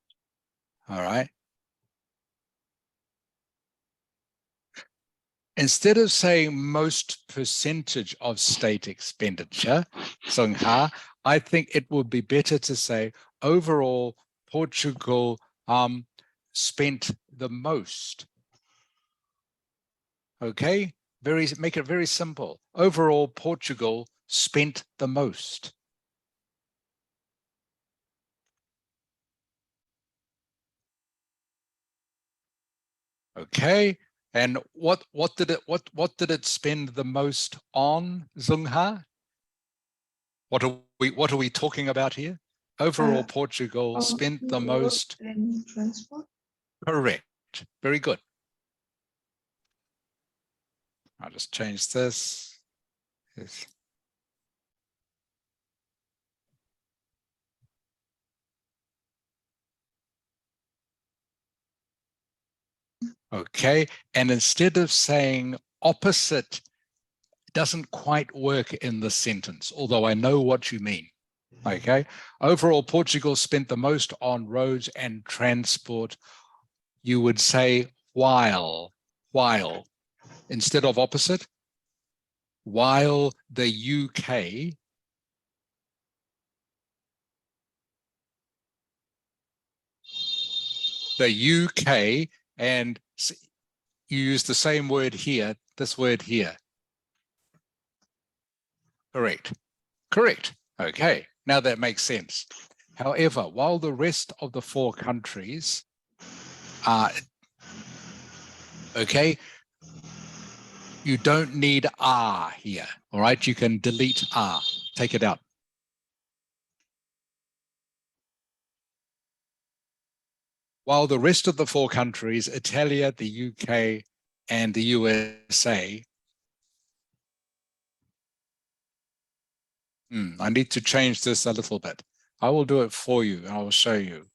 all right. Instead of saying most percentage of state expenditure, Zung Ha, I think it would be better to say overall Portugal spent the most. Okay, make it very simple. Overall Portugal spent the most. Okay, and what did it spend the most on, Zung Ha? What are we talking about here? Overall, Portugal spent the most. And transport. Correct. Very good. I'll just change this. Yes. Okay, and instead of saying opposite, it doesn't quite work in this sentence, although I know what you mean. Okay, overall, Portugal spent the most on roads and transport. You would say while, instead of opposite, while the UK and you use the same word here, this word here. Correct. Okay, now that makes sense. However, while the rest of the 4 countries are, okay, you don't need are here, all right? You can delete are, take it out. While the rest of the 4 countries, Italia, the UK, and the USA, I need to change this a little bit. I will do it for you. I will show you.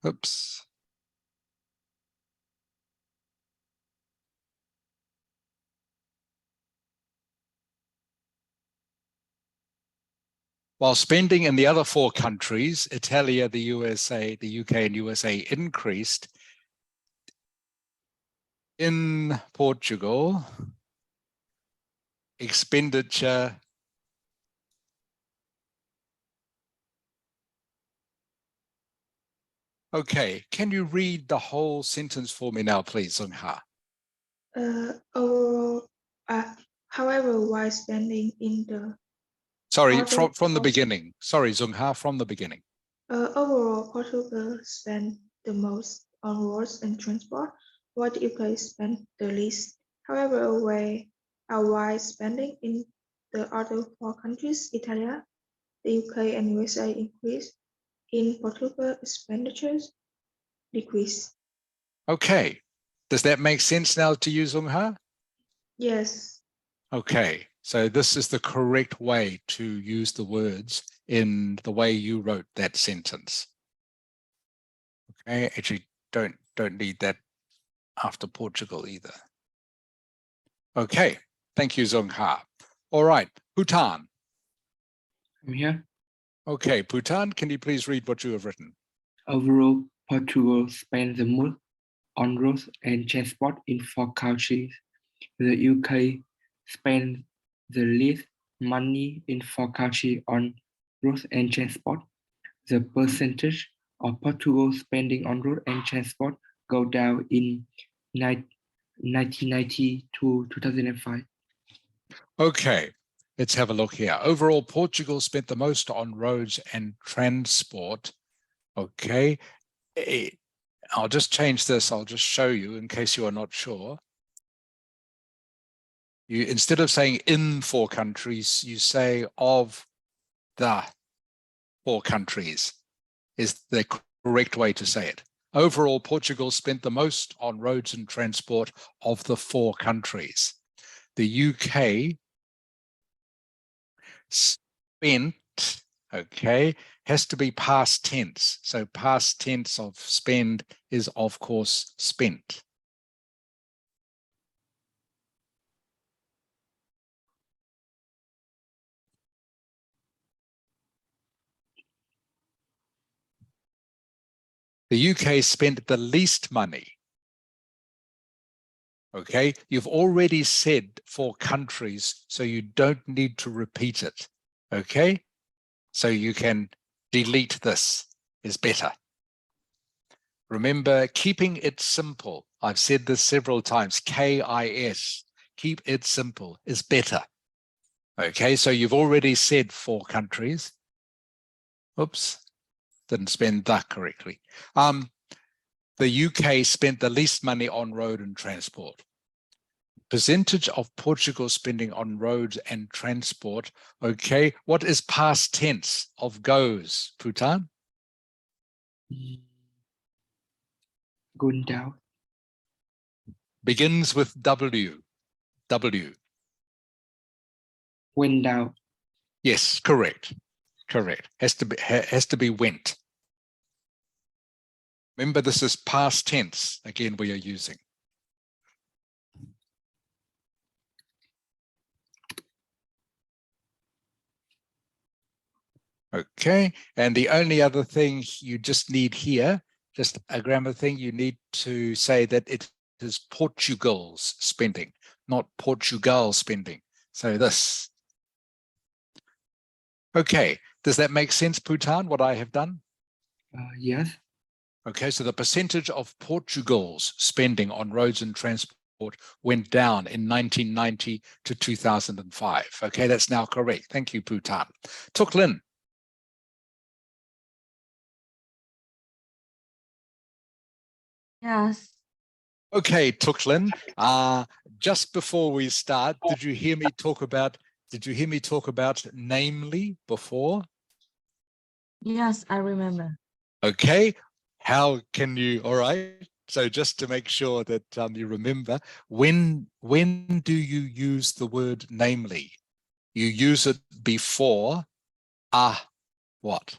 Oops. While spending in the other 4 countries, Italia, the USA, the UK, and USA increased, in Portugal, expenditure okay, can you read the whole sentence for me now, please, Sung Ha? Overall, however, while spending in the Sorry, other from the portion- beginning. Sorry, Sung Ha, from the beginning. Overall, Portugal spent the most on roads and transport, while the UK spent the least. However, while spending in the other 4 countries, Italy, the UK, and USA increased, in Portugal, expenditures decreased. Okay, does that make sense now to you, Sung Ha? Yes. Okay, so this is the correct way to use the words in the way you wrote that sentence. Okay, actually don't need that after Portugal either. Okay, thank you, Sung Ha. All right, Bhutan. I'm here. Okay, Bhutan, can you please read what you have written? Overall, Portugal spent the most on roads and transport in 4 countries. The UK spent the least money in 4 countries on roads and transport. The percentage of Portugal spending on road and transport go down in 1990 to 2005. Okay, let's have a look here. Overall, Portugal spent the most on roads and transport. Okay, I'll just change this. I'll just show you in case you are not sure. You, instead of saying in 4 countries, you say of the 4 countries is the correct way to say it. Overall, Portugal spent the most on roads and transport of the 4 countries. The UK spent, okay, has to be past tense. So past tense of spend is, of course, spent. The UK spent the least money. Okay, you've already said 4 countries, so you don't need to repeat it. Okay, so you can delete this is better. Remember, keeping it simple. I've said this several times, KIS, keep it simple is better. Okay, so you've already said 4 countries. Oops, didn't spend that correctly. The UK spent the least money on road and transport. Percentage of Portugal spending on roads and transport. Okay, what is past tense of goes, Putan? Going down. Begins with W. W. Went down. Yes, correct. Correct. Has to be went. Remember, this is past tense. Again, we are using. Okay, and the only other thing you just need here, just a grammar thing, you need to say that it is Portugal's spending, not Portugal spending. So this. Okay, does that make sense, Putan, what I have done? Yes. Okay, so the percentage of Portugal's spending on roads and transport went down in 1990 to 2005. Okay, that's now correct. Thank you, Putan. Tuk Lin. Yes. Okay, Tuk Lin. Just before we start, did you hear me talk about namely before? Yes, I remember. Okay, how can you, all right. So just to make sure that you remember, when do you use the word namely? You use it before what?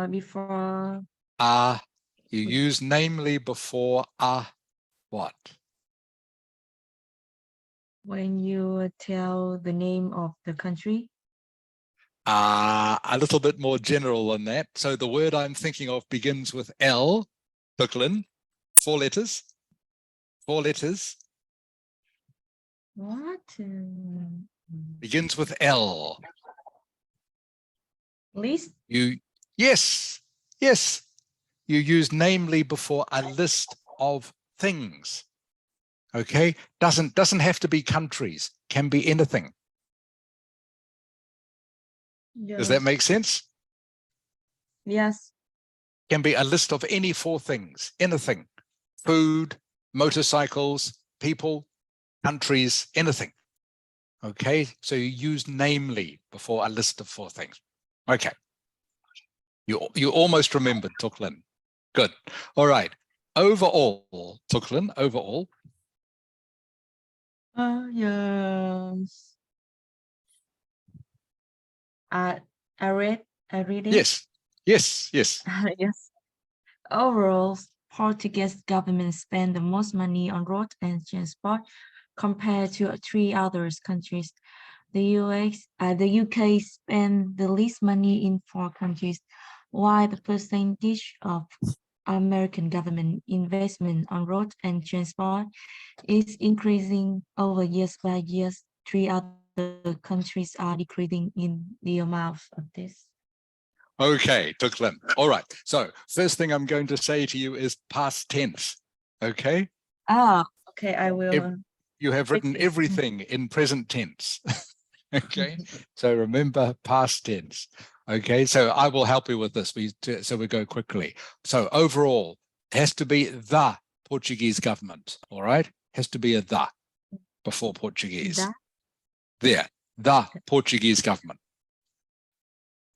Before You use namely before what? when you tell the name of the country. A little bit more general than that. So the word I'm thinking of begins with L, Tuk Lin, 4 letters. 4 letters. What? Begins with L. List? Yes. You use namely before a list of things. Okay, doesn't have to be countries, can be anything. Yes. Does that make sense? Yes. Can be a list of any 4 things, anything. Food, motorcycles, people, countries, anything. Okay, so you use namely before a list of 4 things. Okay. You almost remembered, Tuk Lin. Good. All right. Overall, Tuk Lin, overall. Yes. I read it. Yes. Yes. Yes. Overall, Portuguese government spent the most money on road and transport compared to 3 other countries. The UK spent the least money in 4 countries, while the percentage of American government investment on road and transport is increasing over years by years. 3 other countries are decreasing in the amount of this. Okay, Tuk Lin. All right. So first thing I'm going to say to you is past tense. Okay. Okay. I will. You have written everything in present tense. Okay. So remember past tense. Okay. So I will help you with this. So we go quickly. So overall, it has to be the Portuguese government. All right. Has to be a the before Portuguese. There. The Portuguese government.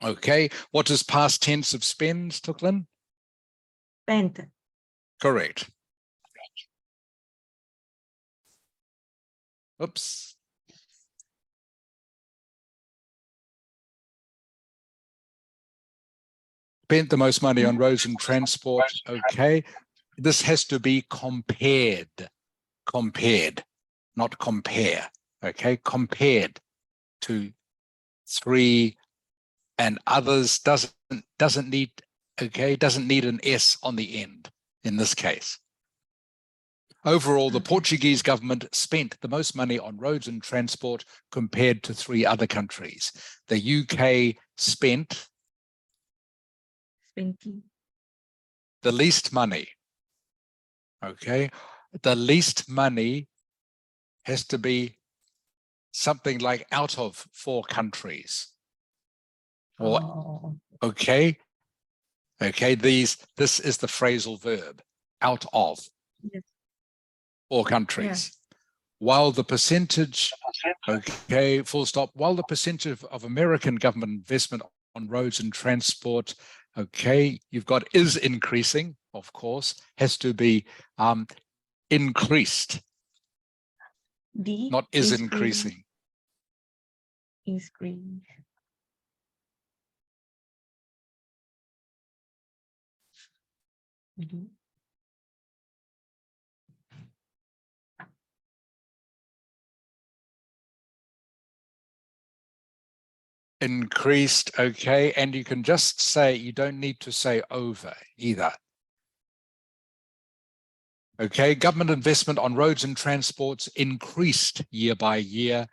Okay, what is past tense of spend, Tuk Lin? Spent. Correct. Oops. Spent the most money on roads and transport. Okay, this has to be compared, not compare. Okay, compared to 3 and others doesn't need an S on the end in this case. Overall, the Portuguese government spent the most money on roads and transport compared to 3 other countries. The UK spent the least money. Okay, the least money has to be something like out of 4 countries. Or, Oh, okay, this is the phrasal verb, out of yes. 4 countries. While the percentage, okay, full stop, while the percentage of American government investment on roads and transport, okay, you've got is increasing, of course, has to be increased, D not is increasing. Increase. Mhm. Increased, okay, and you can just say, you don't need to say over either. Okay, government investment on roads and transports increased year by year.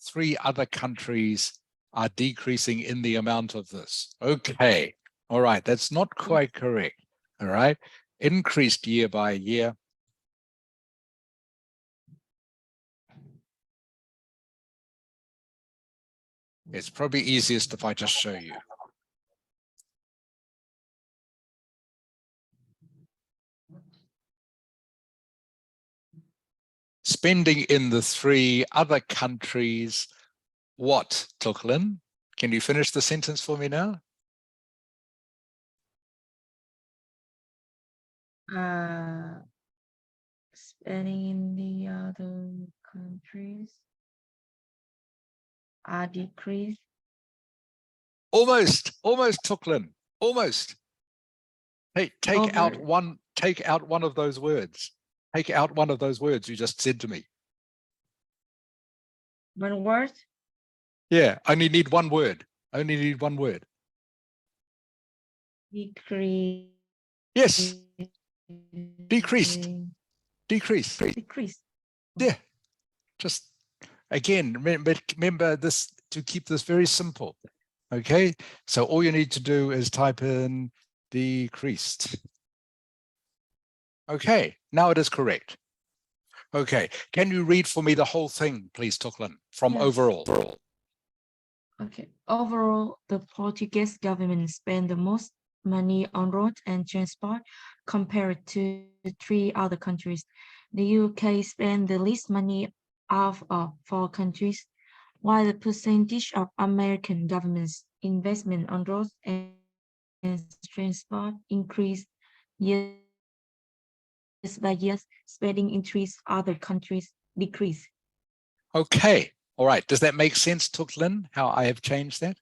3 other countries are decreasing in the amount of this. Okay, all right, that's not quite correct. All right, increased year by year. It's probably easiest if I just show you. Spending in the 3 other countries, what, Tuklin? Can you finish the sentence for me now? Spending in the other countries are decreased. Almost, Tuklin, almost. Hey, take out one of those words. Take out one of those words you just said to me. One word? Yeah, only need one word. Only need one word. Decrease. Yes. Decreased. Decrease. Decrease. Yeah. Just again, remember this to keep this very simple. Okay. So all you need to do is type in decreased. Okay. Now it is correct. Okay. Can you read for me the whole thing, please, Tuklin, from Yes. overall? Okay. Overall, the Portuguese government spent the most money on roads and transport compared to 3 other countries. The UK spent the least money of 4 countries, while the percentage of American government's investment on roads and transport increased years by years, spending in 3 other countries decreased. Okay. All right. Does that make sense, Tuklin, how I have changed that?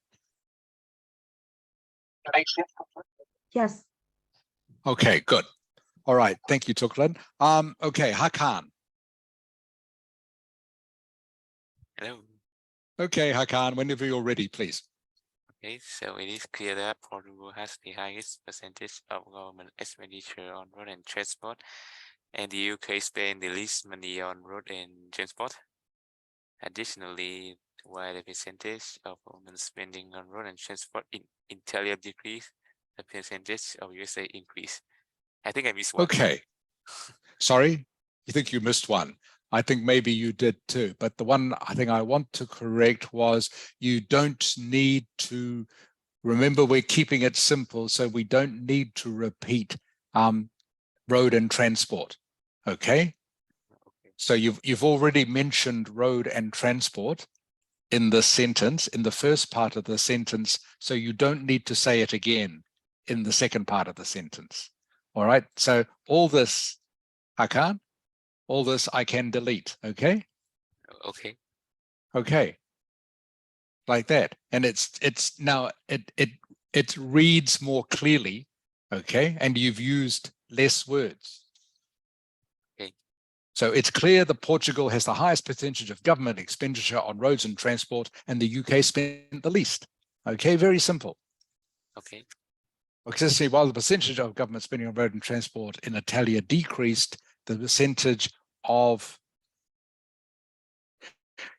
Yes. Okay, good. All right. Thank you, Tuklin. Okay, Hakan. Hello. Okay, Hakan, whenever you're ready, please. Okay, so it is clear that Portugal has the highest percentage of government expenditure on road and transport, and the UK spend the least money on road and transport. Additionally, while the percentage of government spending on road and transport in Italy decreased, the percentage of USA increased. I think I missed one. Okay. Sorry, you think you missed one. I think maybe you did too, but the one I think I want to correct was you don't need to, remember we're keeping it simple, so we don't need to repeat road and transport, okay? So you've already mentioned road and transport in the sentence, in the first part of the sentence, so you don't need to say it again in the second part of the sentence. All right, so all this, Hakan, all this I can delete, okay? Okay. Okay, like that. And it's now, it reads more clearly, okay? And you've used less words. Okay. So it's clear that Portugal has the highest percentage of government expenditure on roads and transport, and the UK spent the least. Okay, very simple. Okay. Okay, while the percentage of government spending on road and transport in Italia decreased, the percentage of,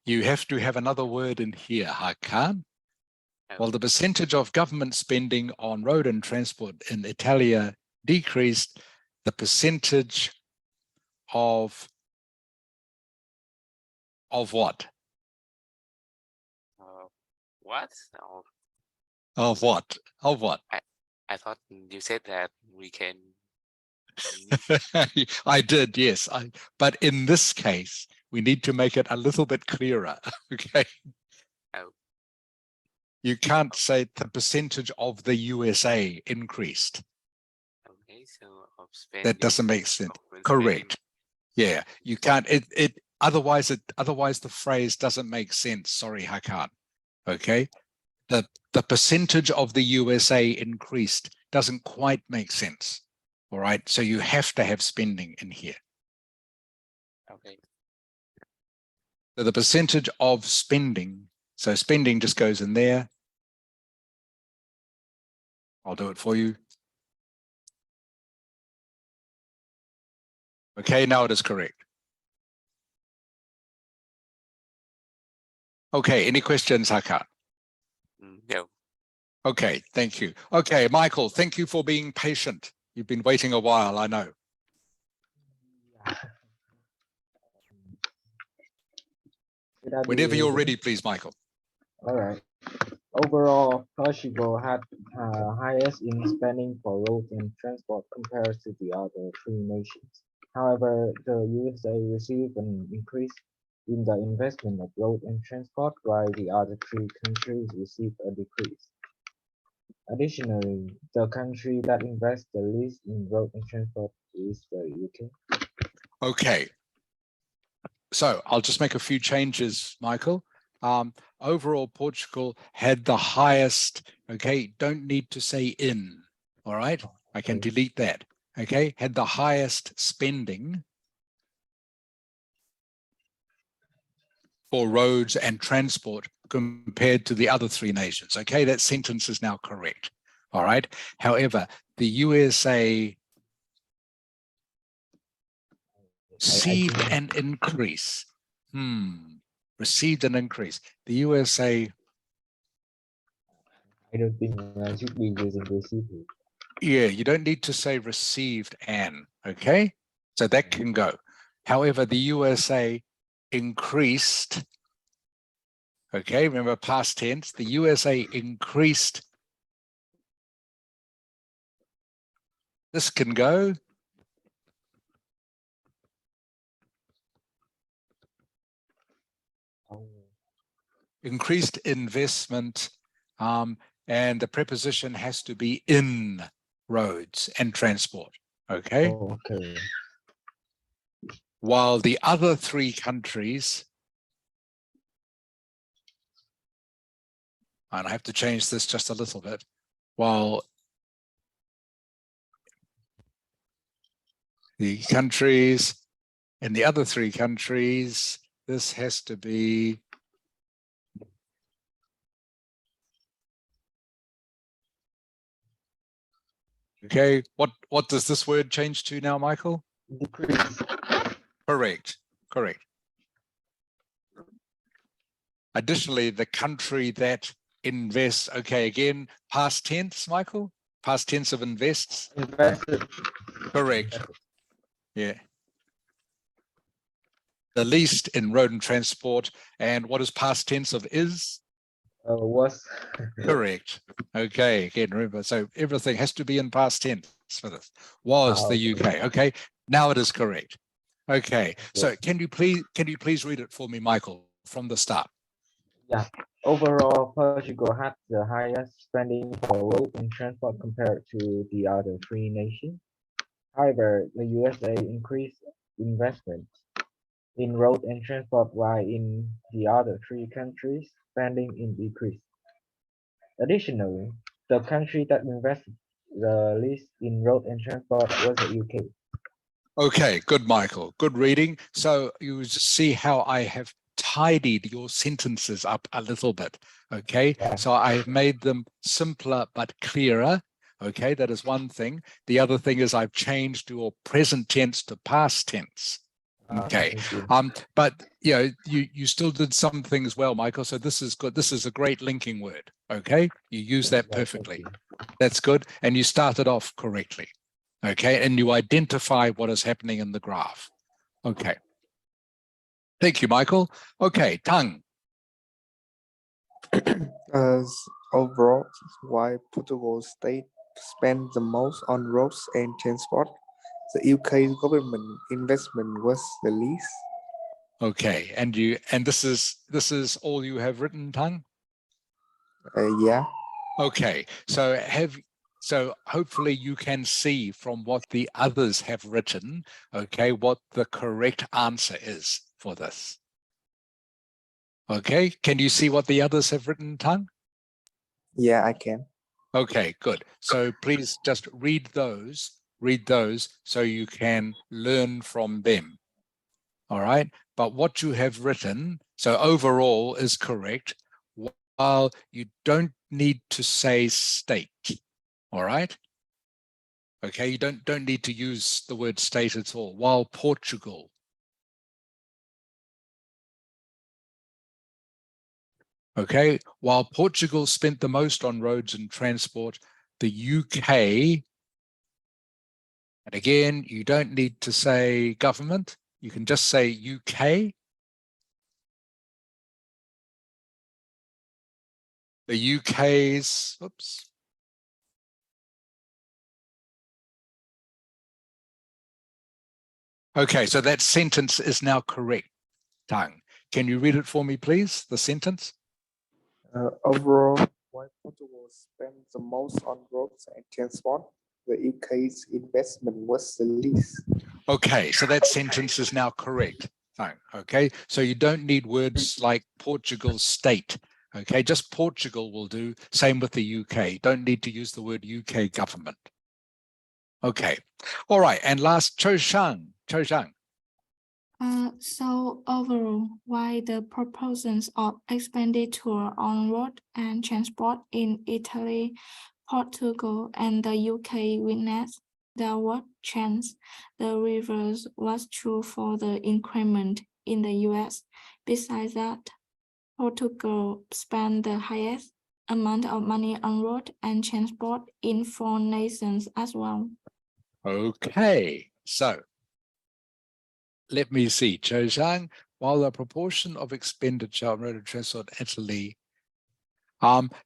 you have to have another word in here, Hakan. While the percentage of government spending on road and transport in Italia decreased, the percentage of what? What? Oh, Of what? Of what? I thought you said that we can. I did, yes. But in this case, we need to make it a little bit clearer. Okay. Oh. You can't say the percentage of the USA increased. Okay, so of spending. That doesn't make sense. Spending. Correct. Yeah, you can't. Otherwise the phrase doesn't make sense. Sorry, Hakan. Okay. The percentage of the USA increased doesn't quite make sense. All right. So you have to have spending in here. Okay. So the percentage of spending. So spending just goes in there. I'll do it for you. Okay, now it is correct. Okay, any questions, Hakan? No. Okay, thank you. Okay, Michael, thank you for being patient. You've been waiting a while, I know. Whenever you're ready, please, Michael. All right. Overall, Portugal had highest in spending for road and transport compared to the other three nations. However, the USA received an increase in the investment of road and transport, while the other three countries received a decrease. Additionally, the country that invests the least in road and transport is the UK. Okay. So I'll just make a few changes, Michael. Overall, Portugal had the highest, okay, don't need to say in, all right? I can delete that, okay? Had the highest spending for roads and transport compared to the other three nations, okay? That sentence is now correct, all right? However, the USA received an increase. Received an increase. The USA. I don't think I should be using received. Yeah, you don't need to say received an, okay? So that can go. However, the USA increased, okay? Remember past tense, the USA increased. This can go. Increased investment, and the preposition has to be in roads and transport, okay? Okay. While the other three countries, and I have to change this just a little bit, while the countries and the other three countries, this has to be okay. What does this word change to now, Michael? Decrease. Correct. Correct. Additionally, the country that invests, okay, again, past tense, Michael? Past tense of invests? Invested. Correct. Yeah. The least in road and transport. And what is past tense of is? Was. Correct. Okay, again, remember, so everything has to be in past tense for this. Was the UK. Okay, now it is correct. Okay, so can you please read it for me, Michael, from the start? Yeah. Overall, Portugal had the highest spending for road and transport compared to the other three nations. However, the USA increased investment in road and transport, while in the other three countries, spending decreased. Additionally, the country that invested the least in road and transport was the UK. Okay, good, Michael. Good reading. So you just see how I have tidied your sentences up a little bit. Okay, so I've made them simpler but clearer. Okay, that is one thing. The other thing is I've changed your present tense to past tense. Okay, but you know, you still did some things well, Michael. So this is good. This is a great linking word. Okay, you use that perfectly. That's good, and you started off correctly. Okay, and you identify what is happening in the graph. Okay. Thank you, Michael. Okay, Tang. Overall, while Portugal's state spent the most on roads and transport, the UK government investment was the least. Okay, and this is all you have written, Tang? Yeah. Okay, so hopefully you can see from what the others have written, okay, what the correct answer is for this. Okay, can you see what the others have written, Tang? Yeah, I can. Okay, good. So please just read those so you can learn from them. All right, but what you have written, so overall is correct, while you don't need to say state. All right. Okay, you don't need to use the word state at all. While Portugal. Okay, while Portugal spent the most on roads and transport, the UK, and again, you don't need to say government, you can just say UK. The UK's, oops. Okay, so that sentence is now correct, Tang. Can you read it for me, please, the sentence? Overall, while Portugal spent the most on roads and transport, the UK's investment was the least. Okay, so that sentence is now correct. Okay, so you don't need words like Portugal state. Okay, just Portugal will do. Same with the UK. Don't need to use the word UK government. Okay, all right, and last, Cho Shang. So overall, why the proportions of expenditure on road and transport in Italy, Portugal, and the UK witnessed downward trends. The reverse was true for the increment in the US. Besides that, Portugal spent the highest amount of money on road and transport in 4 nations as well. Okay, so let me see, Cho Shang, while the proportion of expenditure on road and transport in Italy,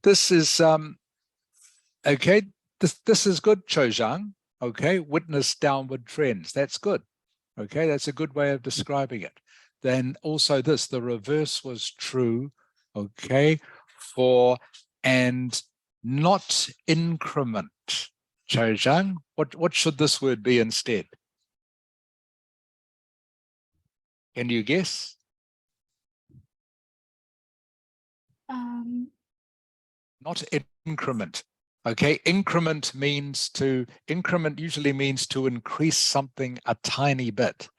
this is okay, this is good, Cho Zhang. Okay, witness downward trends. That's good. Okay, that's a good way of describing it. Then also this, the reverse was true, okay, for and not increment. Cho Zhang, what should this word be instead? Can you guess? Not increment. Okay, increment usually means to increase something a tiny bit.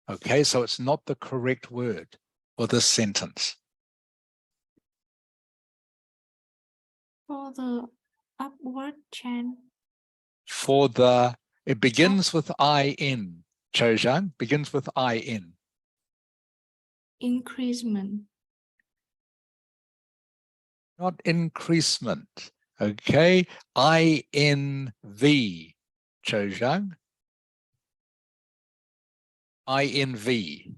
Okay, so it's not the correct word for this sentence. For the upward trend. It begins with IN, Cho Zhang, begins with IN. Increasement. Not increasement. Okay, INV, Cho Zhang. INV.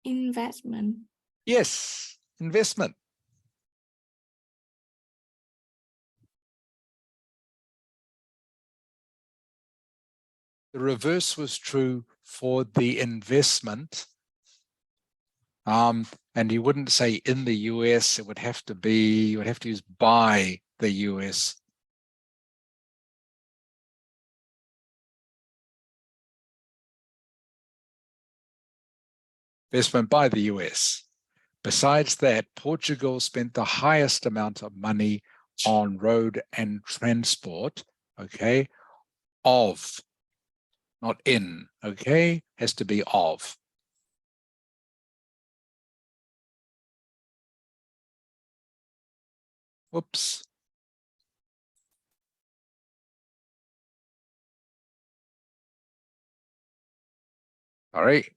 Investment. Yes, investment. The reverse was true for the investment. And you wouldn't say in the US, it would have to be, you would have to use by the US. Investment by the US. Besides that, Portugal spent the highest amount of money on road and transport, okay, of, not in, okay, has to be of. Whoops. Sorry.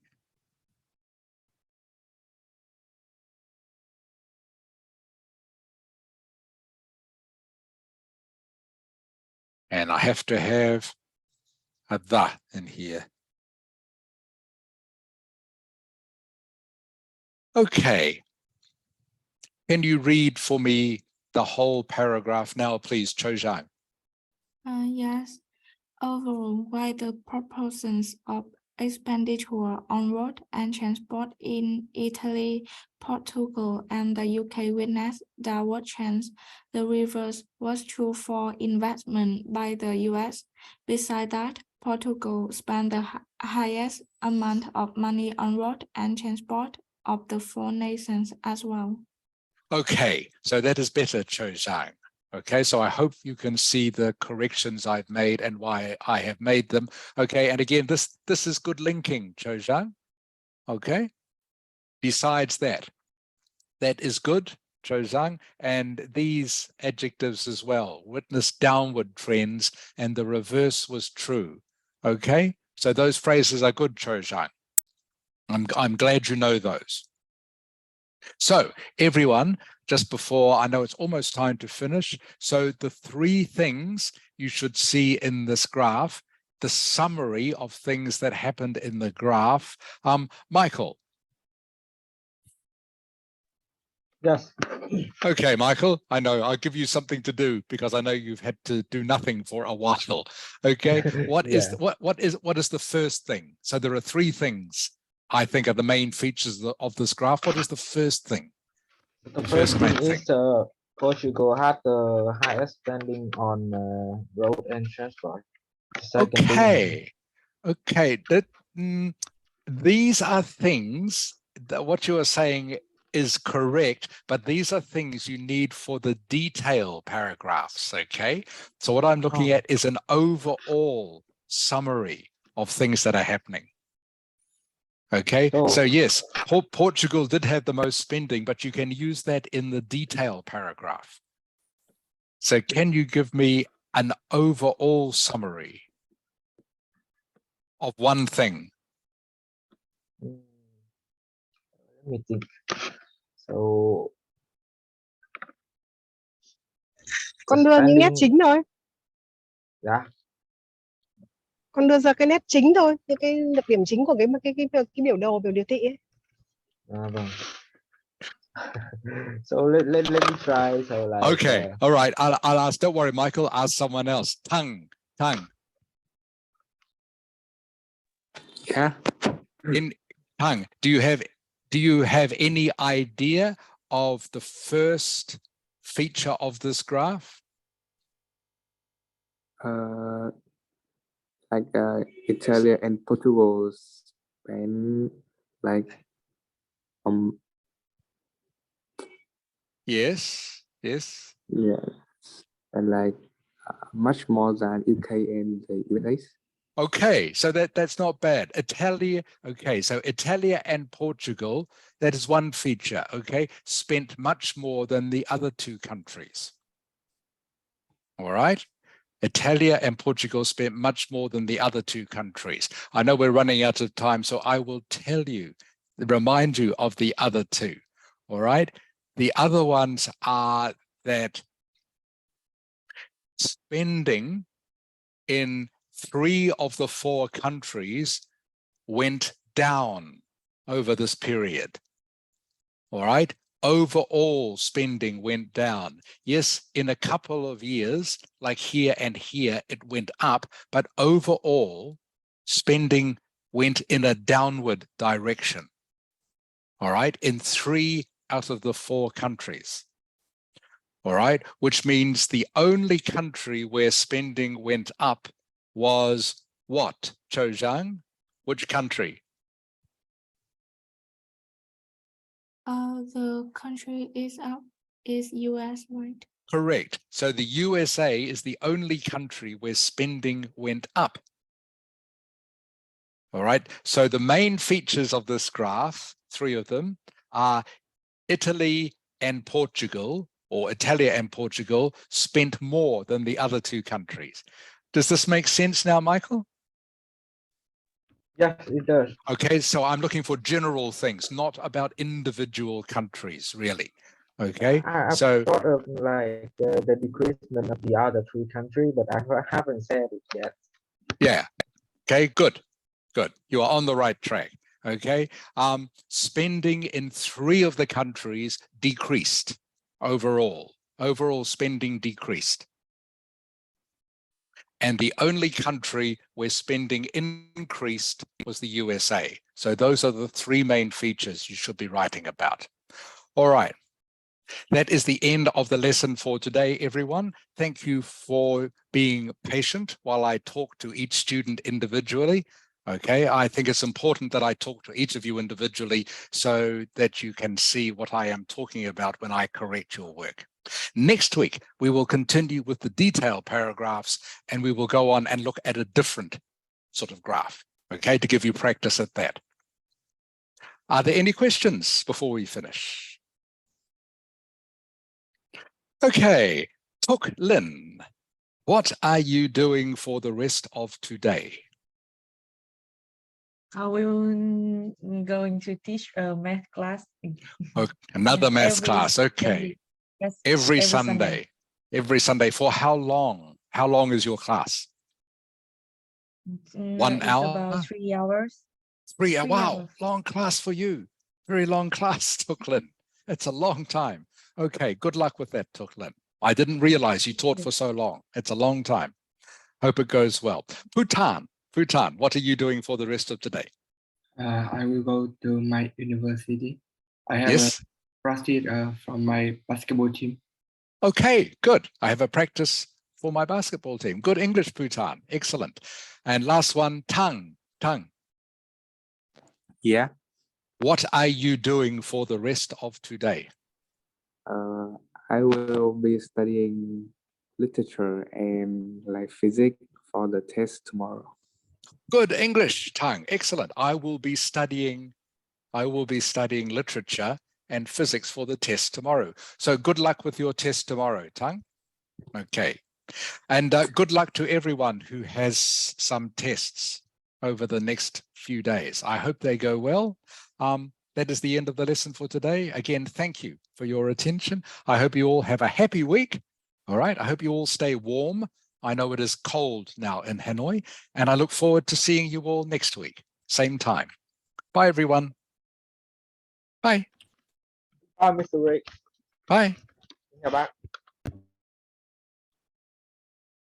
And I have to have a the in here. Okay. Can you read for me the whole paragraph now, please, Cho Zhang? Yes. Overall, while the proportions of expenditure on road and transport in Italy, Portugal, and the UK witnessed downward trends, the reverse was true for investment by the US. Besides that, Portugal spent the highest amount of money on road and transport of the four nations as well. Okay, so that is better, Cho Zhang. Okay, so I hope you can see the corrections I've made and why I have made them. Okay, and again, this is good linking, Cho Zhang. Okay, besides that, that is good, Cho Zhang, and these adjectives as well, witness downward trends and the reverse was true. Okay, so those phrases are good, Cho Zhang. I'm glad you know those. So everyone, just before, I know it's almost time to finish. So the three things you should see in this graph, the summary of things that happened in the graph. Michael. Yes. Okay, Michael, I know I'll give you something to do because I know you've had to do nothing for a while. Okay, what is the first thing? So there are three things I think are the main features of this graph. What is the first thing? The first thing is Portugal had the highest spending on road and transport. Okay, these are things that what you are saying is correct, but these are things you need for the detail paragraphs. Okay, so what I'm looking at is an overall summary of things that are happening. Okay, so yes, Portugal did have the most spending, but you can use that in the detail paragraph. So can you give me an overall summary of one thing? Let me think. So con đưa những nét chính thôi. Dạ. Con đưa ra cái nét chính thôi, những cái đặc điểm chính của cái biểu đồ, biểu điều thị ấy. Vâng. So let me try. So like. Okay, all right. I'll ask. Don't worry, Michael. Ask someone else. Tang. Yeah. In Tang, do you have any idea of the first feature of this graph? Like Italy and Portugal spend like Yes. yeah, and like much more than UK and the US. Okay, so that's not bad. Italy, okay, so Italy and Portugal, that is one feature, okay, spent much more than the other two countries. All right, Italy and Portugal spent much more than the other two countries. I know we're running out of time, so I will tell you, remind you of the other two. All right, the other ones are that spending in 3 of the 4 countries went down over this period. All right, overall spending went down. Yes, in a couple of years, like here and here, it went up, but overall spending went in a downward direction. All right, in 3 out of the 4 countries. All right, which means the only country where spending went up was what, Cho Zhang? Which country? The country is US, right? Correct. So the USA is the only country where spending went up. All right. So the main features of this graph, 3 of them, are Italy and Portugal, or Italia and Portugal, spent more than the other 2 countries. Does this make sense now, Michael? Yes, it does. Okay, so I'm looking for general things, not about individual countries, really. Okay, I so thought of like the decreasement of the other 3 countries, but I haven't said it yet. yeah, okay, good. You are on the right track. Okay. Spending in 3 of the countries decreased overall. Overall spending decreased. And the only country where spending increased was the USA. So those are the 3 main features you should be writing about. All right. That is the end of the lesson for today, everyone. Thank you for being patient while I talk to each student individually. Okay, I think it's important that I talk to each of you individually so that you can see what I am talking about when I correct your work. Next week, we will continue with the detailed paragraphs and we will go on and look at a different sort of graph, okay, to give you practice at that. Are there any questions before we finish? Okay, Tuk Lin, what are you doing for the rest of today? I will going to teach a math class. Okay, another maths Every- class, okay. yes, Every Sunday. Every Sunday. For how long? How long is your class? 1 It's hour? about 3 hours. 3 hours. 3 Wow, hours. long class for you. Very long class, Tuklin. It's a long time. Okay, good luck with that, Tuklin. I didn't realize you taught for so long. It's a long time. Hope it goes well. Bhutan, what are you doing for the rest of today? I will go to my university. I have Yes? a practice from my basketball team. Okay, good. I have a practice for my basketball team. Good English, Bhutan. Excellent. And last one, Tang. Yeah. What are you doing for the rest of today? I will be studying literature and like physics for the test tomorrow. Good English, Tang. Excellent. I will be studying literature and physics for the test tomorrow. So good luck with your test tomorrow, Tang. Okay. And good luck to everyone who has some tests over the next few days. I hope they go well. That is the end of the lesson for today. Again, thank you for your attention. I hope you all have a happy week. All right. I hope you all stay warm. I know it is cold now in Hanoi, and I look forward to seeing you all next week, same time. Bye, everyone. Bye. Bye, Mr. Rick. Bye. Chào bạn.